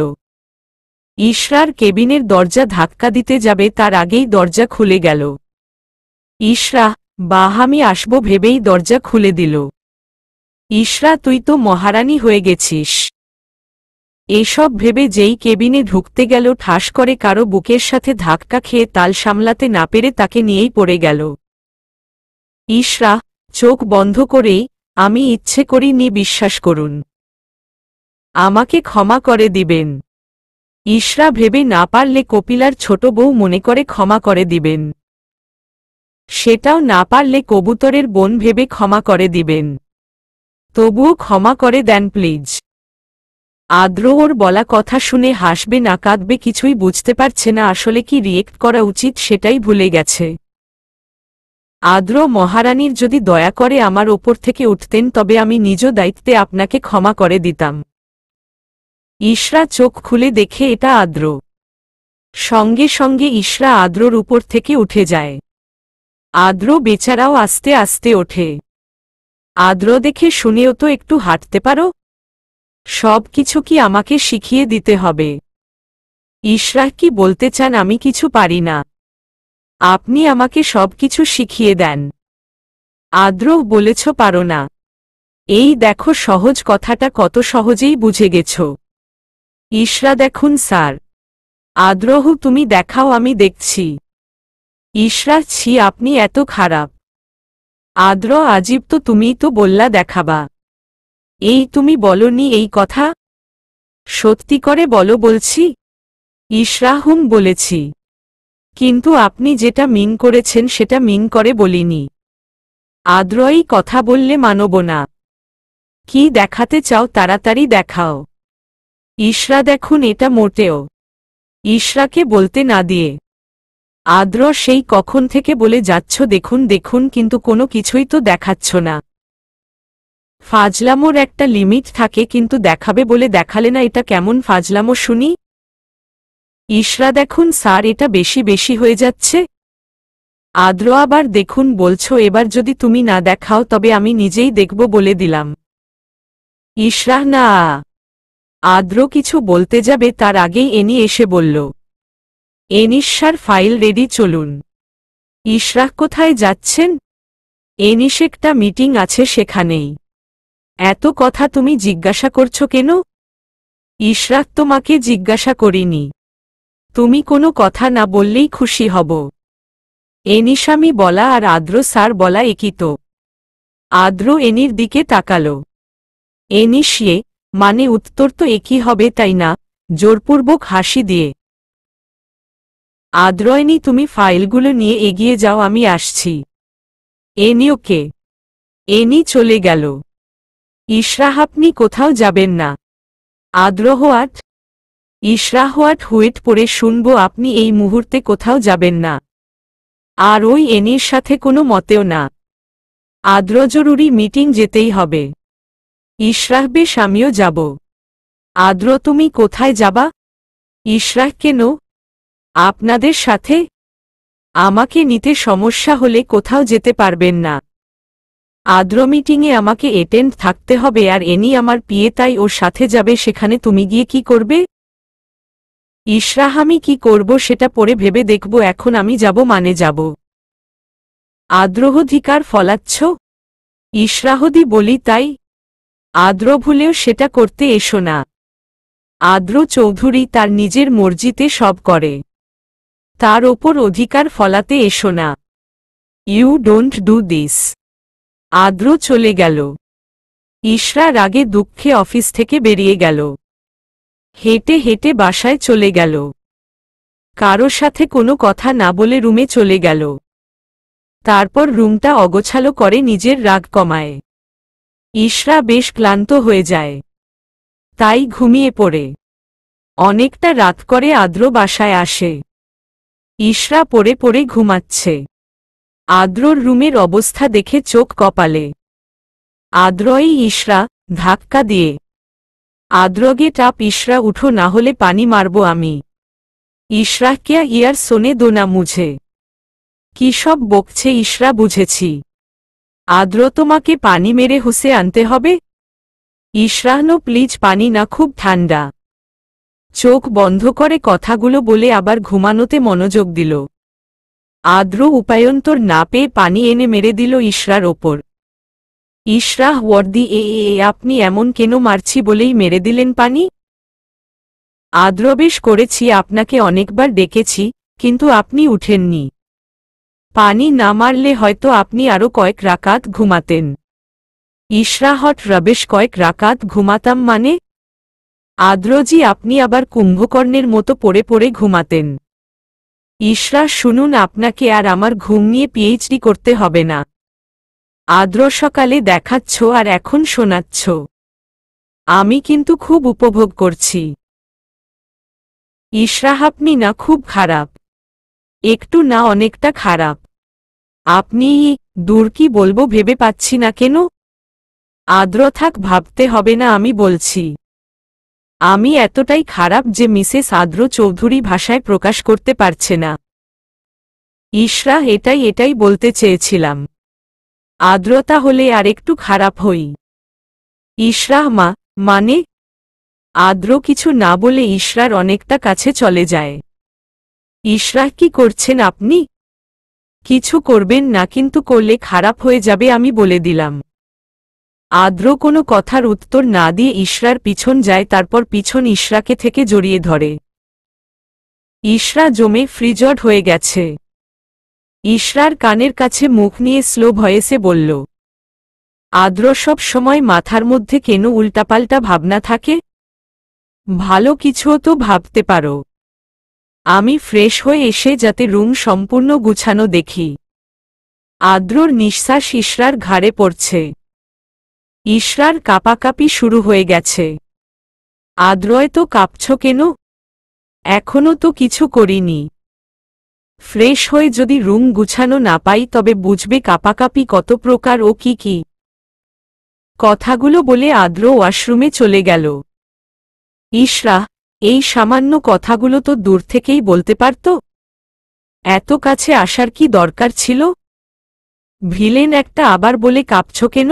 ইশরার কেবিনের দরজা ধাক্কা দিতে যাবে তার আগেই দরজা খুলে গেল। ইশরা, বাহ, আমি আসব ভেবেই দরজা খুলে দিল। ইশরা, তুই তো মহারানী হয়ে গেছিস। এসব ভেবে যেই কেবিনে ঢুকতে গেল, ঠাস করে কারো বুকের সাথে ধাক্কা খেয়ে তাল সামলাতে না পেরে তাকে নিয়েই পড়ে গেল। ইশরা, চোখ বন্ধ করেই, আমি ইচ্ছে করিনি, বিশ্বাস করুন। আমাকে ক্ষমা করে দিবেন। ইশরা ভেবে না পারলে কপিলার ছোট বউ মনে করে ক্ষমা করে দিবেন। সেটাও না পারলে কবুতরের বোন ভেবে ক্ষমা করে দিবেন। তবুও ক্ষমা করে দেন প্লিজ। আদ্র ওর বলা কথা শুনে হাসবে না কাঁদবে কিছুই বুঝতে পারছে না, আসলে কি রিয়েক্ট করা উচিত সেটাই ভুলে গেছে। আদ্র, মহারানীর যদি দয়া করে আমার ওপর থেকে উঠতেন তবে আমি নিজ দায়িত্বে আপনাকে ক্ষমা করে দিতাম। ইশরা চোখ খুলে দেখে এটা আদ্র। সঙ্গে সঙ্গে ইশরা আদ্রর উপর থেকে উঠে যায়। আদ্র বেচারাও আস্তে আস্তে ওঠে। আদ্র, দেখে শুনেও তো একটু হাঁটতে পারো? সব কিছু কি আমাকে শিখিয়ে দিতে হবে? ইশরা, কি বলতে চান আমি কিছু পারি না? আপনি আমাকে সব কিছু শিখিয়ে দেন। আদ্র বলেছ পারো না। এই দেখো সহজ কথাটা কত সহজেই বুঝে গেছ। ইশরা দেখুন স্যার। আদ্রহ তুমি দেখাও আমি দেখছি। ইশরা ছি আপনি এত খারাপ। আদ্র আজীব তো তুমিই তো বললা দেখাবা। এই তুমি বলনি এই কথা? সত্যি করে বলো বলছি। ইশরা হুম বলেছি। কিন্তু আপনি যেটা মিন করেছেন সেটা মিন করে বলিনি। আদ্র এই কথা বললে মানব না। কি দেখাতে চাও তাড়াতাড়ি দেখাও। ইশরা দেখুন এটা মোটেও। ইশরাকে বলতে না দিয়ে আদ্র সেই কখন থেকে বলে যাচ্ছ দেখুন দেখুন কিন্তু কোনো কিছুই তো দেখাচ্ছ না। ফাজলামোর একটা লিমিট থাকে কিন্তু দেখাবে বলে দেখালে না, এটা কেমন ফাজলামো শুনি? ইশরা দেখুন স্যার এটা বেশি বেশি হয়ে যাচ্ছে। আদ্র আবার দেখুন বলছো এবার যদি তুমি না দেখাও তবে আমি নিজেই দেখব বলে দিলাম। ইশরা না। আদ্র কিছু বলতে যাবে তার আগেই এনি এসে বলল, এনিশার ফাইল রেডি চলুন। ইশরাহ কোথায় যাচ্ছেন? এনিশ একটা মিটিং আছে সেখানেই। এত কথা তুমি জিজ্ঞাসা করছো কেন? ইশরাহ তোমাকে জিজ্ঞাসা করিনি। তুমি কোনো কথা না বললেই খুশি হব। এনিশামি বলা আর আদ্র স্যার বলা একই তো। আদ্র এনির দিকে তাকালো। এনিশিয়ে মানে উত্তর তো একই হবে তাই না? জোরপূর্বক হাসি দিয়ে আদ্র এনি তুমি ফাইলগুলো নিয়ে এগিয়ে যাও আমি আসছি। এনি ওকে। এনি চলে গেল। ইশরাহ আপনি কোথাও যাবেন না। আদ্র হোয়াট? ইশরাহ হোয়াট হুইট পরে শুনব আপনি এই মুহূর্তে কোথাও যাবেন না। আর ওই এনির সাথে কোনো মতেও না। আদ্র জরুরি মিটিং যেতেই হবে। ইশরাহ বেশ আমিও যাব। আদ্র তুমি কোথায় যাবা? ইশরাহ কেন? আপনাদের সাথে? আমাকে নিতে সমস্যা হলে কোথাও যেতে পারবেন না। আদ্র মিটিংয়ে আমাকে অ্যাটেন্ড থাকতে হবে আর এনি আমার পিয়ে তাই ওর সাথে যাবে, সেখানে তুমি গিয়ে কি করবে? ইশরাহ আমি কি করব সেটা পরে ভেবে দেখব, এখন আমি যাব মানে যাব। আদ্রহধিকার ফলাচ্ছ? ইশরাহদি বলি তাই। আদ্র ভুলেও সেটা করতে এসো না। আদ্র চৌধুরী তার নিজের মর্জিতে সব করে। তার ওপর অধিকার ফলাতে এসো না। You don't do this. আদ্র চলে গেল। ইশরা রাগে দুঃখে অফিস থেকে বেরিয়ে গেল। হেঁটে হেঁটে বাসায় চলে গেল। কারো সাথে কোনো কথা না বলে রুমে চলে গেল। তারপর রুমটা অগোছালো করে নিজের রাগ কমায়। ইশরা বেশ ক্লান্ত হয়ে যায়। তাই ঘুমিয়ে পড়ে। অনেকটা রাত করে আদ্র বাসায় আসে। ইশরা পড়ে পড়ে ঘুমাচ্ছে। আদ্রর রুমের অবস্থা দেখে চোখ কপালে। আদ্রই ইশরা ধাক্কা দিয়ে আদ্রগে টাপ ইশরা উঠো না হলে পানি মারব আমি। ইশরা क्या ইয়ার সোনে দো না মুঝে। কি সব বকছে ইশরা বুঝেছি। আদ্র তোমাকে পানি মেরে হুসে আনতে হবে? ইশরাহনো প্লিজ পানি না খুব ঠান্ডা। চোখ বন্ধ করে কথাগুলো বলে আবার ঘুমানোতে মনোযোগ দিল। আদ্র উপায়ন্তর না পেয়ে পানি এনে মেরে দিল ইশরার ওপর। ইশরাহ ওয়ার্দি আপনি এমন কেন মারছি বলেই মেরে দিলেন পানি? আদ্র বেশ করেছি, আপনাকে অনেকবার ডেকেছি কিন্তু আপনি উঠেননি। পানি না মারলে হয়তো আপনি আরো কয়েক রাকাত ঘুমাতেন। ইশরা হট রবেশ কয়েক রাকাত ঘুমাতাম মানে? আদ্রজি আপনি আবার কুম্ভকর্ণের মতো পড়ে পড়ে ঘুমাতেন। ইশরা শুনুন আপনাকে আর আমার ঘুম নিয়ে পিএইচডি করতে হবে না। আদ্র সকালে দেখাচ্ছ আর এখন শোনাচ্ছ। আমি কিন্তু খুব উপভোগ করছি। ইশরাহ আপনি না খুব খারাপ। একটু না অনেকটা খারাপ। আপনি দূর কি বলবো ভেবে পাচ্ছি না কেন? আদ্র থাক ভাবতে হবে না আমি বলছি। আমি এতটাই খারাপ যে মিসেস আদ্র চৌধুরী ভাষায় প্রকাশ করতে পারছে না। ইশরাহ এটাই বলতে চেয়েছিলাম। আদ্রতা হলে আরেকটু খারাপ হই। ইশরাহ মানে? আদ্র কিছু না বলে ইশরার অনেকটা কাছে চলে যায়। ইশরাহ কি করছেন আপনি? কিছু করবেন না, কিন্তু করলে খারাপ হয়ে যাবে আমি বলে দিলাম। আদ্র কোনো কথার উত্তর না দিয়ে ইশরার পিছন যায়, তারপর পিছন ইশরাকে থেকে জড়িয়ে ধরে। ইশরা জমে ফ্রিজড হয়ে গেছে। ইশরার কানের কাছে মুখ নিয়ে স্লো ভয়েসে বলল, আদ্র সব সময় মাথার মধ্যে কেন উল্টাপাল্টা ভাবনা থাকে? ভালো কিছুও তো ভাবতে পারো। আমি ফ্রেশ হয়ে এসে যাতে রুম সম্পূর্ণ গুছানো দেখি। আদ্রর নিঃশ্বাস ইশরার ঘাড়ে পড়ছে। ইশরার কাঁপাকাঁপি শুরু হয়ে গেছে। আদ্রয় তো কাঁপছ কেন? এখনো তো কিছু করিনি। ফ্রেশ হয়ে যদি রুম গুছানো না পাই তবে বুঝবে কাঁপাকাঁপি কত প্রকার ও কি কি। কথাগুলো বলে আদ্র ওয়াশরুমে চলে গেল। ইশরা, এই সামান্য কথাগুলো তো দূর থেকেই বলতে পারত। এত কাছে আসার কি দরকার ছিল? ভিলেন একটা আবার বলে কাঁপছ কেন?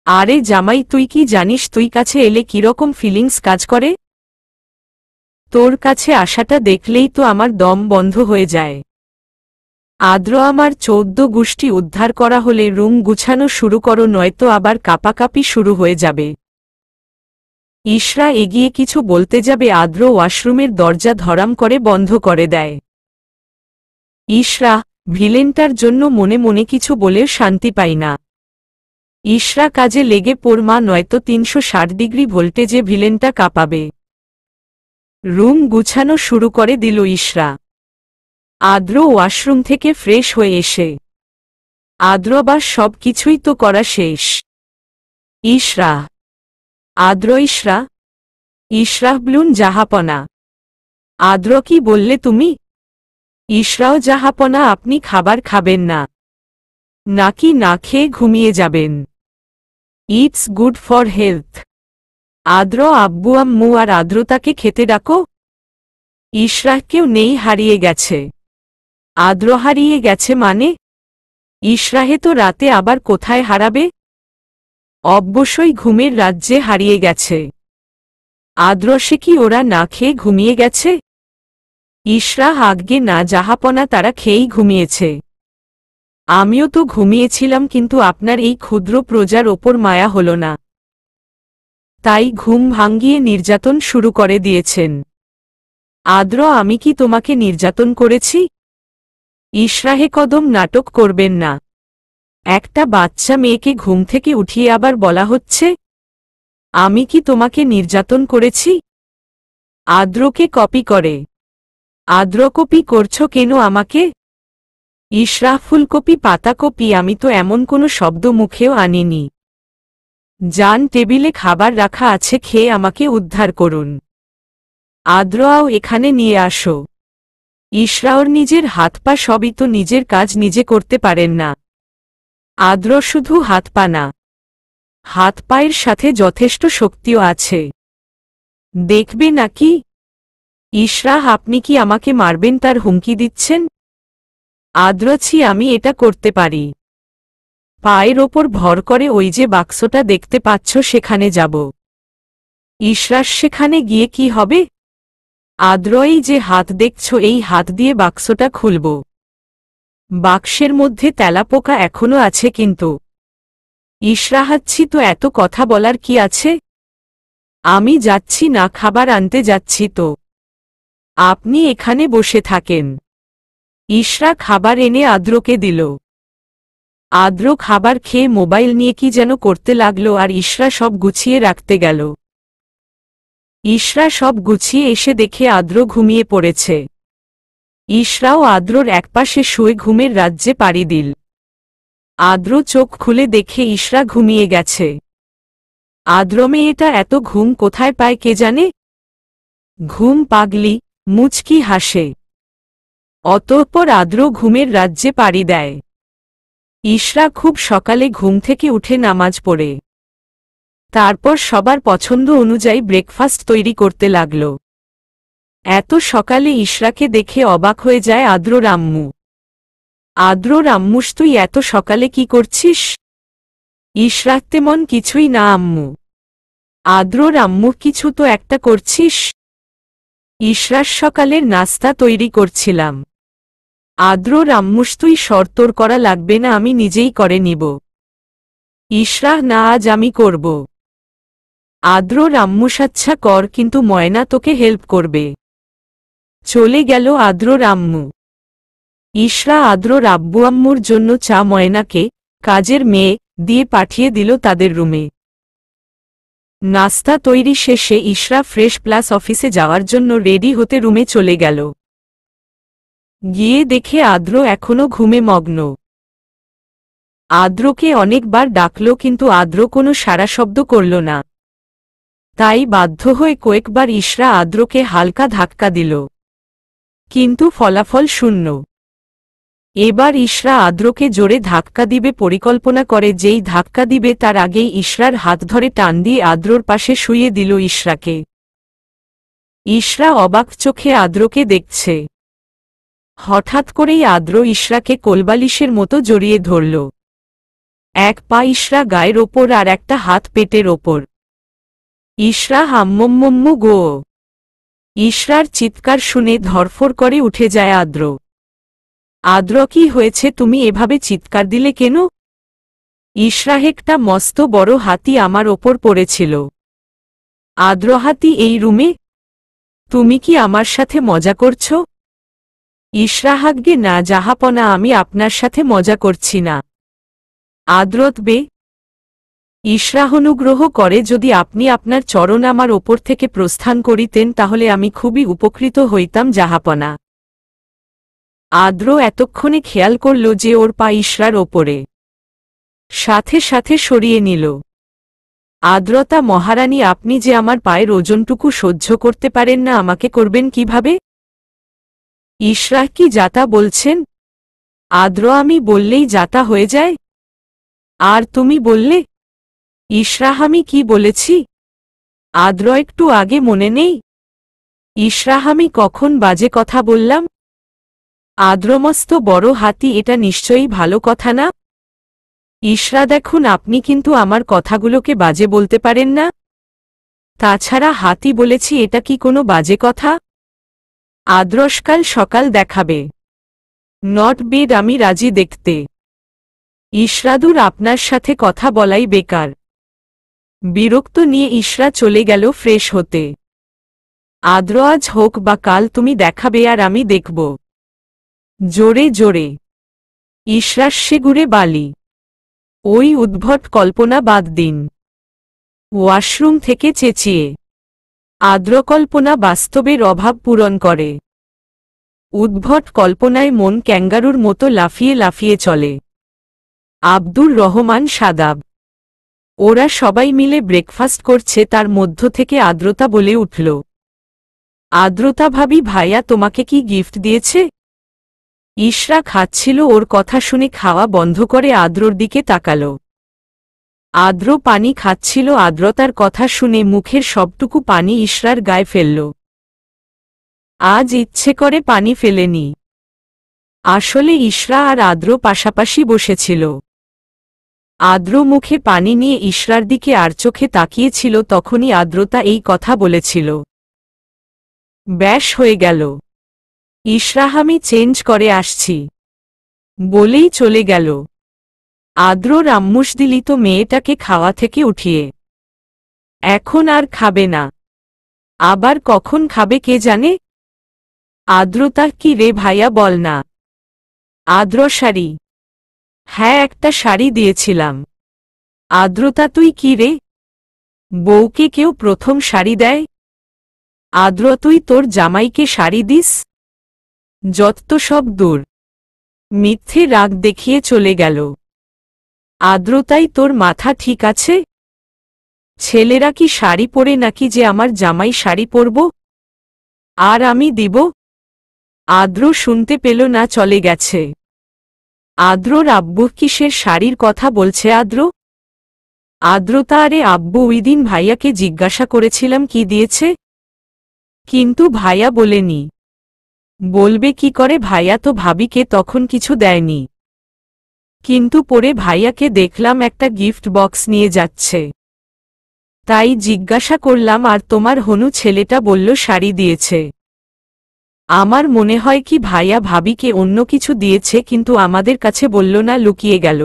আরে জামাই, তুই কি জানিস তুই কাছে এলে কিরকম ফিলিংস কাজ করে? তোর কাছে আসাটা দেখলেই তো আমার দম বন্ধ হয়ে যায়। আদ্র, আমার 14 গোষ্ঠী উদ্ধার করা হলে রুম গুছানো শুরু করো, নয়তো আবার কাঁপাকাঁপি শুরু হয়ে যাবে। ইশরা এগিয়ে কিছু বলতে যাবে, আদ্র ওয়াশরুমের দরজা ধরাম করে বন্ধ করে দেয়। ইশরা, ভিলেনটার জন্য মনে মনে কিছু বলে শান্তি পাই না। ইশরা কাজে লেগে পড়মা, নয়তো 360 ডিগ্রি ভোল্টেজে ভিলেনটা কাঁপাবে। রুম গুছানো শুরু করে দিল ইশরা। আদ্র ওয়াশরুম থেকে ফ্রেশ হয়ে এসে আদ্রবার সব কিছুই তো করা শেষ। ইশরা, আদ্র, ইশরা, ইশরাহ ব্লুন জাহাপনা। আদ্র, কি বললে তুমি? ইশরাও জাহাপনা, আপনি খাবার খাবেন না নাকি না খেয়ে ঘুমিয়ে যাবেন? It's good for health. আদ্র, আব্বু আম্মু আর আদ্রতাকে খেতে ডাকো। ইশরাহ, কেউ নেই, হারিয়ে গেছে। আদ্র, হারিয়ে গেছে মানে? ইশরাহে তো রাতে আবার কোথায় হারাবে? অবশ্যই ঘুমের রাজ্যে হারিয়ে গেছে। আদ্র, সে কি ওরা না খেয়ে ঘুমিয়ে গেছে? ইশরাহ, আজ্ঞে না জাহাপনা, তারা খেয়েই ঘুমিয়েছে। আমিও তো ঘুমিয়েছিলাম, কিন্তু আপনার এই ক্ষুদ্র প্রজার ওপর মায়া হল না, তাই ঘুম ভাঙ্গিয়ে নির্যাতন শুরু করে দিয়েছেন। আদ্র, আমি কি তোমাকে নির্যাতন করেছি? ইশরাহে কদম, নাটক করবেন না। একটা বাচ্চা মেয়েকে ঘুম থেকে উঠিয়ে আবার বলা হচ্ছে আমি কি তোমাকে নির্যাতন করেছি? আদ্রকে কপি করে। আদ্র, কপি করছো কেন আমাকে? ইশরাহ, ফুলকপি পাতাকপি, আমি তো এমন কোনো শব্দ মুখেও আনিনি। যান, টেবিলে খাবার রাখা আছে, খেয়ে আমাকে উদ্ধার করুন। আদ্রও এখানে নিয়ে আসো। ইশরাওর নিজের হাত পা সবই তো নিজের কাজ নিজে করতে পারেন না। আদ্র শুধু হাত পা না, হাত পায়ের সাথে যথেষ্ট শক্তিও আছে। দেখবে নাকি? ইশরাহ, আপনি কি আমাকে মারবেন তার হুমকি দিচ্ছেন? আদ্রছি, আমি এটা করতে পারি। পায়ের ওপর ভর করে ওই যে বাক্সটা দেখতে পাচ্ছ সেখানে যাব। ইশরাহ, সেখানে গিয়ে কি হবে? আদ্র, এই যে হাত দেখছ, এই হাত দিয়ে বাক্সটা খুলব। বাক্সের মধ্যে তেলাপোকা এখনো আছে কিন্তু। ইশরাহাচ্ছি, তো এত কথা বলার কি আছে? আমি যাচ্ছি না, খাবার আনতে যাচ্ছি তো। আপনি এখানে বসে থাকেন। ইশরা খাবার এনে আদ্রকে দিল। আদ্র খাবার খেয়ে মোবাইল নিয়ে কি যেন করতে লাগলো, আর ইশরা সব গুছিয়ে রাখতে গেল। ইশরা সব গুছিয়ে এসে দেখে আদ্র ঘুমিয়ে পড়েছে। ইশরাও আদ্রর একপাশে শুয়ে ঘুমের রাজ্যে পাড়ি দিল। আদ্র চোখ খুলে দেখে ইশরা ঘুমিয়ে গেছে। আদ্র, মেয়েটা এত ঘুম কোথায় পায় কে জানে? ঘুম পাগলি, মুচকি হাসে। অতঃপর আদ্র ঘুমের রাজ্যে পাড়ি দেয়। ইশরা খুব সকালে ঘুম থেকে উঠে নামাজ পড়ে তারপর সবার পছন্দ অনুযায়ী ব্রেকফাস্ট তৈরি করতে লাগল। এত সকালে ইশরাকে দেখে অবাক হয়ে যায় আদ্রর আম্মু। আদ্রর আম্মুস, তুই এত সকালে কি করছিস? ইশরা, তেমন কিছুই না আম্মু। আদ্রর আম্মু, কিছু তো একটা করছিস? ইশরার সকালের নাস্তা তৈরি করছিলাম। আদ্র রাম্মুস তুই শর্তর করা লাগবে না, আমি নিজেই করে নিব। ইশরাহ না, আজ আমি করব। আদ্র রাম্মুস আচ্ছা কর, কিন্তু ময়না তোকে হেল্প করবে। চলে গেল আদ্র রাম্মু। ইশরা আদ্রর আব্বু আম্মুর জন্য চা ময়নাকে, কাজের মেয়ে, দিয়ে পাঠিয়ে দিল তাদের রুমে। নাস্তা তৈরি শেষে ইশরা ফ্রেশ প্লাস অফিসে যাওয়ার জন্য রেডি হতে রুমে চলে গেল। গিয়ে দেখে আদ্র এখনো ঘুমে মগ্ন। আদ্রকে অনেকবার ডাকল, কিন্তু আদ্র কোনো সাড়া শব্দ করল না। তাই বাধ্য হয়ে কয়েকবার ইশরা আদ্রকে হালকা ধাক্কা দিল, কিন্তু ফলাফল শূন্য। এবার ইশরা আদ্রকে জোরে ধাক্কা দিবে পরিকল্পনা করে, যেই ধাক্কা দিবে তার আগেই ইশরার হাত ধরে টান দিয়ে আদ্রর পাশে শুইয়ে দিল ইশরাকে। ইশরা অবাক চোখে আদ্রকে দেখছে। হঠাৎ করেই আদ্র ইশরাকে কোলবালিশের মতো জড়িয়ে ধরল। এক পা ইশরা গায়ের ওপর আর একটা হাত পেটের ওপর। ইশরা হাম্মম্মম্মু গো। ইশরার চিৎকার শুনে ধরফর করে উঠে যায় আদ্র। আদ্র কি হয়েছে, তুমি এভাবে চিৎকার দিলে কেন? ইশরা একটা মস্ত বড় হাতি আমার ওপর পড়েছিল। আদ্র হাতি এই রুমে? তুমি কি আমার সাথে মজা করছ? ইশরা হাগগে না জাহাপনা, আমি আপনার সাথে মজা করছি না। আদ্রত বে। ইশরা অনুগ্রহ করে যদি আপনি আপনার চরণ আমার ওপর থেকে প্রস্থান করিতেন তাহলে আমি খুবই উপকৃত হইতাম জাহাপনা। আদ্র এতক্ষণে খেয়াল করল যে ওর পা ইশরার ওপরে। সাথে সাথে সরিয়ে নিল। আদ্রতা মহারানী, আপনি যে আমার পায়ের ওজনটুকু সহ্য করতে পারেন না, আমাকে করবেন কিভাবে? ইশরা কি যাতা বলছেন? আদ্র আমি বললেই যাতা হয়ে যায়? আর তুমি বললে? ইশরা আমি কি বলেছি? আদ্র একটু আগে মনে নেই? ইশরা আমি কখন বাজে কথা বললাম? আদ্রমস্ত বড় হাতি, এটা নিশ্চয়ই ভালো কথা না? ইশরা দেখুন, আপনি কিন্তু আমার কথাগুলোকে বাজে বলতে পারেন না। তাছাড়া হাতি বলেছি, এটা কি কোনো বাজে কথা? আদ্রসকাল সকাল দেখাবে। নট বেড, আমি রাজি দেখতে। ইশরাদুর আপনার সাথে কথা বলাই বেকার। বিরক্ত নিয়ে ইশরা চলে গেল ফ্রেশ হতে। আদ্র আজ হোক বা কাল তুমি দেখাবে আর আমি দেখব। জোরে জোরে। ইশরার সেগুড়ে বালি। ওই উদ্ভট কল্পনা বাদ দিন। ওয়াশরুম থেকে চেঁচিয়ে। আদ্রকল্পনা বাস্তবের অভাব পূরণ করে। উদ্ভট কল্পনায় মন ক্যাঙ্গারুর মতো লাফিয়ে লাফিয়ে চলে। আব্দুর রহমান সাদাব। ওরা সবাই মিলে ব্রেকফাস্ট করছে, তার মধ্য থেকে আদ্রতা বলে উঠল, আদ্রতা ভাবি ভাইয়া তোমাকে কি গিফট দিয়েছে? ইশরা খাচ্ছিল, ওর কথা শুনে খাওয়া বন্ধ করে আদ্রর দিকে তাকাল। আদ্র পানি খাচ্ছিল। আদ্রতার কথা শুনে মুখের সবটুকু পানি ইশরার গায়ে ফেলল। আজ ইচ্ছে করে পানি ফেলেনি। আসলে ইশরা আর আদ্র পাশাপাশি বসেছিল। আদ্র মুখে পানি নিয়ে ইশরার দিকে আর চোখে তাকিয়েছিল, তখনই আদ্রতা এই কথা বলেছিল। ব্যাস হয়ে গেল। ইশরা আমি চেঞ্জ করে আসছি বলেই চলে গেল। আদ্র রাম্মুস দিলি তো মেয়েটাকে খাওয়া থেকে উঠিয়ে। এখন আর খাবে না। আবার কখন খাবে কে জানে। আদ্রতা কি রে ভাইয়া, বল না। আদ্র শাড়ি। হ্যাঁ, একটা শাড়ি দিয়েছিলাম। আদ্রতা তুই কি রে? বউকে কেউ প্রথম শাড়ি দেয়? আদ্র তুই তোর জামাইকে শাড়ি দিস? যত সব দূর। মিথ্যে রাগ দেখিয়ে চলে গেল। আদ্রতাই তোর মাথা ঠিক আছে? ছেলেরা কি শাড়ি পরে নাকি যে আমার জামাই শাড়ি পরব আর আমি দিব? আদ্র শুনতে পেল না, চলে গেছে। আদ্রর আব্বু কিসের শাড়ির কথা বলছে আদ্র? আদ্রতা আরে আব্বু, ওই দিন ভাইয়াকে জিজ্ঞাসা করেছিলাম কি দিয়েছে, কিন্তু ভাইয়া বলেনি। বলবে কি করে, ভাইয়া তো ভাবিকে তখন কিছু দেয়নি। কিন্তু পরে ভাইয়াকে দেখলাম একটা গিফট বক্স নিয়ে যাচ্ছে, তাই জিজ্ঞাসা করলাম। আর তোমার হনু ছেলেটা বলল শাড়ি দিয়েছে। আমার মনে হয় কি ভাইয়া ভাবিকে অন্য কিছু দিয়েছে কিন্তু আমাদের কাছে বলল না, লুকিয়ে গেল।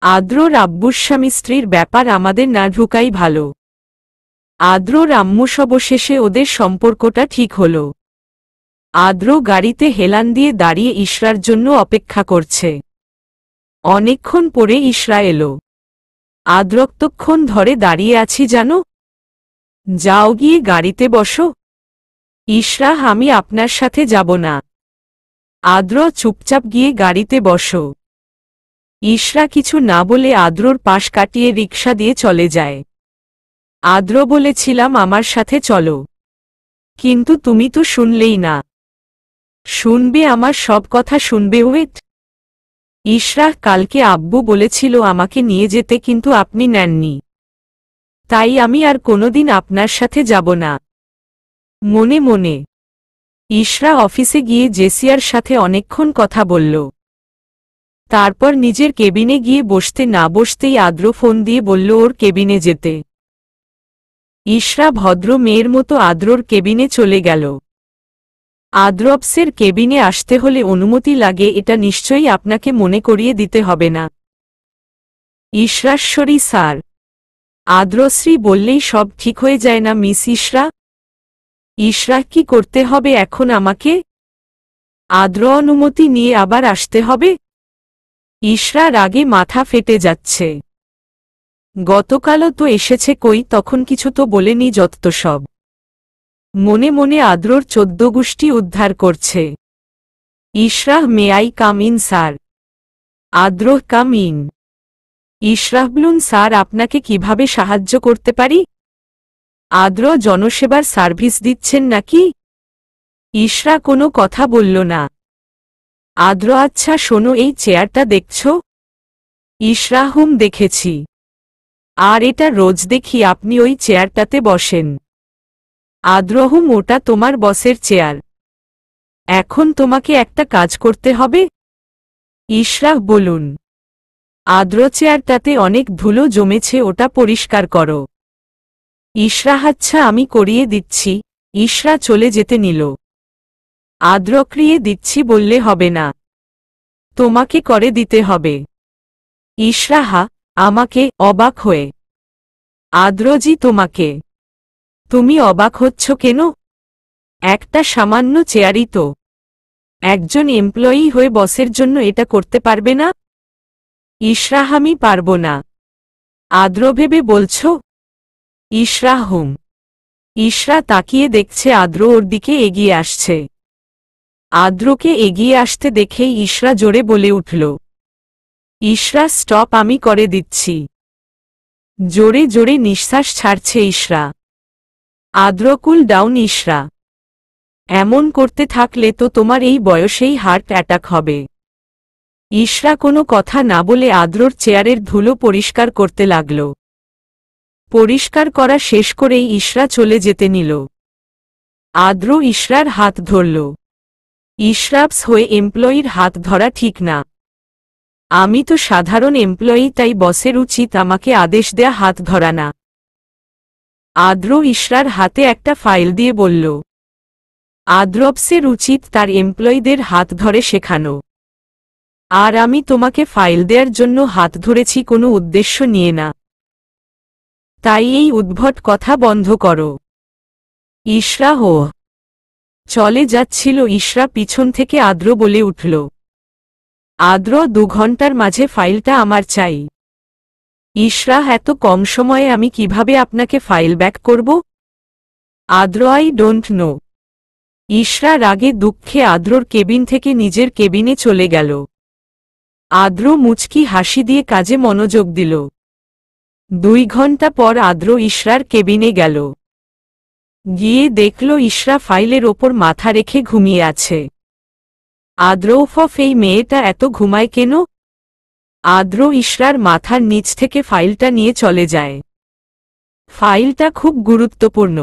আদ্রর আব্বুর স্বামী স্ত্রীর ব্যাপার আমাদের না ঢুকাই ভালো। আদ্রর আম্মু সবশেষে ওদের সম্পর্কটা ঠিক হল। আদ্র গাড়িতে হেলান দিয়ে দাঁড়িয়ে ইশরার জন্য অপেক্ষা করছে। অনেকক্ষণ পরে ইশরা এলো। আদ্রক্তক্ষণ ধরে দাঁড়িয়ে আছি জানো। যাও গিয়ে গাড়িতে বসো। ইশরা, আমি আপনার সাথে যাব না। আদ্র, চুপচাপ গিয়ে গাড়িতে বসো। ইশরা কিছু না বলে আদ্রর পাশ কাটিয়ে রিকশা দিয়ে চলে যায়। আদ্র বলেছিলাম আমার সাথে চলো, কিন্তু তুমি তো শুনলেই না। শুনবে, আমার সব কথা শুনবে। ওয়েট। ইশরা, কালকে আব্বু বলেছিল আমাকে নিয়ে যেতে কিন্তু আপনি নেননি, তাই আমি আর কোনোদিন আপনার সাথে যাব না। মনে মনে ইশরা অফিসে গিয়ে জেসিয়ার সাথে অনেকক্ষণ কথা বলল। তারপর নিজের কেবিনে গিয়ে বসতে না বসতেই আদ্র ফোন দিয়ে বলল ওর কেবিনে যেতে। ইশরা ভদ্র মেয়ের মতো আদ্রর কেবিনে চলে গেল। আদ্রপসের কেবিনে আসতে হলে অনুমতি লাগে, এটা নিশ্চয়ই আপনাকে মনে করিয়ে দিতে হবে না। ইশরাশ্বরী স্যার। আদ্রশ্রী বললেই সব ঠিক হয়ে যায় না মিস ইশরা? ইশরা, কি করতে হবে এখন আমাকে? আদ্র অনুমতি নিয়ে আবার আসতে হবে? ইশরা রাগে মাথা ফেটে যাচ্ছে। গতকালও তো এসেছে, কই তখন কিছু তো বলেনি, যত সব। মনে মনে আদ্রর 14 গোষ্ঠী উদ্ধার করছে। Ishra, may I come in sir? Adro, come in. ইশরাহ বলুন, স্যার আপনাকে কিভাবে সাহায্য করতে পারি? আদ্র, জনসেবার সার্ভিস দিচ্ছেন নাকি? ইশরা কোনো কথা বলল না। আদ্র, আচ্ছা শোনো, এই চেয়ারটা দেখছ? ইশরা, হুম দেখেছি, আর এটা রোজ দেখি আপনি ওই চেয়ারটাতে বসেন। আদ্র, হুম ওটা তোমার বসের চেয়ার। এখন তোমাকে একটা কাজ করতে হবে। ইশরা, বলুন। আদ্র, চেয়ারটাতে অনেক ধুলো জমেছে, ওটা পরিষ্কার করো। ইশরা, আচ্ছা আমি করিয়ে দিচ্ছি। ইশরা চলে যেতে নিল। আদ্র, করিয়ে দিচ্ছি বললে হবে না, তোমাকে করে দিতে হবে। ইশরা, হা, আমাকে? অবাক হয়ে। আদ্রজি, তোমাকে? তুমি অবাক হচ্ছ কেন? একটা সামান্য চেয়ারই তো। একজন এমপ্লয়ি হয়ে বসের জন্য এটা করতে পারবে না? ইশরা, আমি পারব না। আদ্র, ভেবে বলছ? ইশরা, হুম। ইশরা তাকিয়ে দেখছে আদ্র ওর দিকে এগিয়ে আসছে। আদ্রকে এগিয়ে আসতে দেখেই ইশরা জোরে বলে উঠল, ইশরা স্টপ, আমি করে দিচ্ছি। জোরে জোরে নিঃশ্বাস ছাড়ছে ইশরা। আদ্র, কুল ডাউন ইশরা। এমন করতে থাকলে তো তোমার এই বয়সেই হার্ট অ্যাটাক হবে। ইশরা কোনো কথা না বলে আদ্রর চেয়ারের ধুলো পরিষ্কার করতে লাগল। পরিষ্কার করা শেষ করেই ইশরা চলে যেতে নিল। আদ্র ইশরার হাত ধরল। ইশরাপস হয়ে এমপ্লয়ির হাত ধরা ঠিক না। আমি তো সাধারণ এমপ্লয়ি, তাই বসের উচিত আমাকে আদেশ দেয়া, হাত ধরা না। আদ্র ইশরার হাতে একটা ফাইল দিয়ে বলল, আদ্রপসের উচিত তার এমপ্লয়িদের হাত ধরে শেখানো। আর আমি তোমাকে ফাইল দেওয়ার জন্য হাত ধরেছি কোনো উদ্দেশ্য নিয়ে না, তাই এই উদ্ভট কথা বন্ধ করো। ইশরা হো চলে যাচ্ছিল। ইশরা পিছন থেকে আদ্র বলে উঠল, আদ্র, 2 ঘন্টার মাঝে ফাইলটা আমার চাই। ইশরা, এত কম সময়ে আমি কিভাবে আপনাকে ফাইল ব্যাক করব? আদ্র, আই ডোন্ট নো। ইশরা রাগে দুঃখে আদ্রর কেবিন থেকে নিজের কেবিনে চলে গেল। আদ্র মুচকি হাসি দিয়ে কাজে মনোযোগ দিল। 2 ঘন্টা পর আদ্র ইশরার কেবিনে গেল। গিয়ে দেখল ইশরা ফাইলের ওপর মাথা রেখে ঘুমিয়ে আছে। আদ্র, উফ, এই মেয়েটা এত ঘুমায় কেন? আদ্র ইশরার মাথার নিচ থেকে ফাইলটা নিয়ে চলে যায়। ফাইলটা খুব গুরুত্বপূর্ণ।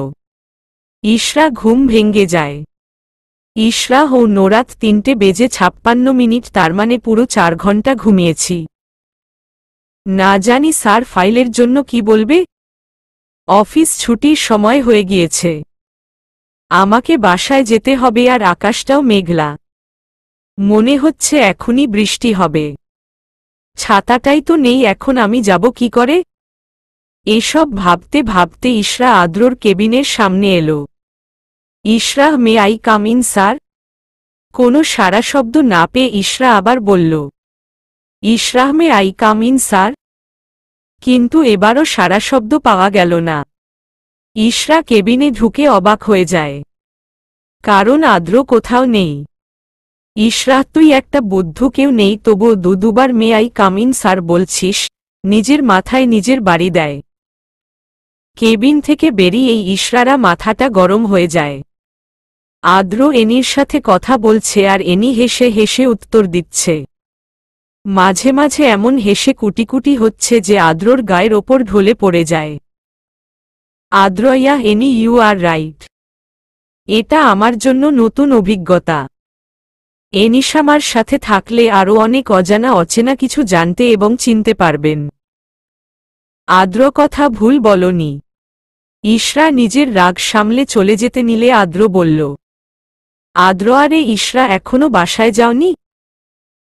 ইশরা ঘুম ভেঙে যায়। ইশরা, ও নোরাত 3:56, তার মানে পুরো 4 ঘন্টা ঘুমিয়েছি। না জানি স্যার ফাইলের জন্য কি বলবে। অফিস ছুটির সময় হয়ে গিয়েছে। আমাকে বাসায় যেতে হবে আর আকাশটাও মেঘলা। মনে হচ্ছে এখনই বৃষ্টি হবে। ছাতাটাই তো নেই, এখন আমি যাব কি করে? এসব ভাবতে ভাবতে ইশরা আদ্রর কেবিনের সামনে এলো। Ishra, may I come in sir? কোনো সাড়া শব্দ না পেয়ে ইশরা আবার বলল, Ishra, may I come in sir? কিন্তু এবারও সাড়া শব্দ পাওয়া গেল না। ইশরা কেবিনে ঢুকে অবাক হয়ে যায়, কারণ আদ্র কোথাও নেই। ইশরা, তুই একটা বুদ্ধু, কেউ নেই তবুও দুবার may I come in sir বলছিস? নিজের মাথায় নিজের বাড়ি দেয়। কেবিন থেকে বেরিয়েই ইশরারা মাথাটা গরম হয়ে যায়। আদ্র এনির সাথে কথা বলছে আর এনি হেসে হেসে উত্তর দিচ্ছে। মাঝে মাঝে এমন হেসে কুটিকুটি হচ্ছে যে আদ্রর গায়ের ওপর ঢলে পড়ে যায়। আদ্র, ইয়া এনি, ইউ আর রাইট। এটা আমার জন্য নতুন অভিজ্ঞতা। এনিশামার সাথে থাকলে আরও অনেক অজানা অচেনা কিছু জানতে এবং চিনতে পারবেন। আদ্র, কথা ভুল বলনি। ইশরা নিজের রাগ সামলে চলে যেতে নিলে আদ্র বলল, আদ্র, আরে ইশরা, এখনো বাসায় যাওনি?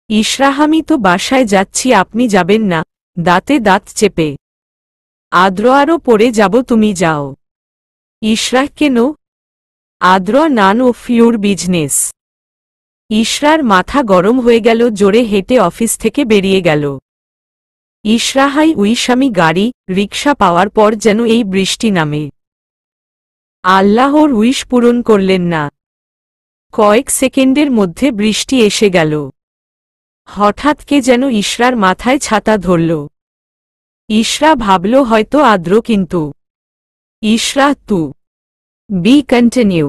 ইশরা, আমি তো বাসায় যাচ্ছি, আপনি যাবেন না? দাঁতে দাঁত চেপে। আদ্র, আরও পরে যাব, তুমি যাও। ইশরা, কেন? আদ্র, নান অফ ইউর বিজনেস। ইশরার মাথা গরম হয়ে গেল, জোরে হেঁটে অফিস থেকে বেরিয়ে গেল। ইশরা, হাই উইশ আমি গাড়ি রিকশা পাওয়ার পর যেন এই বৃষ্টি নামে। আল্লাহর উইশ পূরণ করলেন না। কয়েক সেকেন্ডের মধ্যে বৃষ্টি এসে গেল। হঠাৎ কে যেন ইশরার মাথায় ছাতা ধরল। ইশরা ভাবল হয়তো আদ্র, কিন্তু ইশরা, তু বি কন্টিনিউ।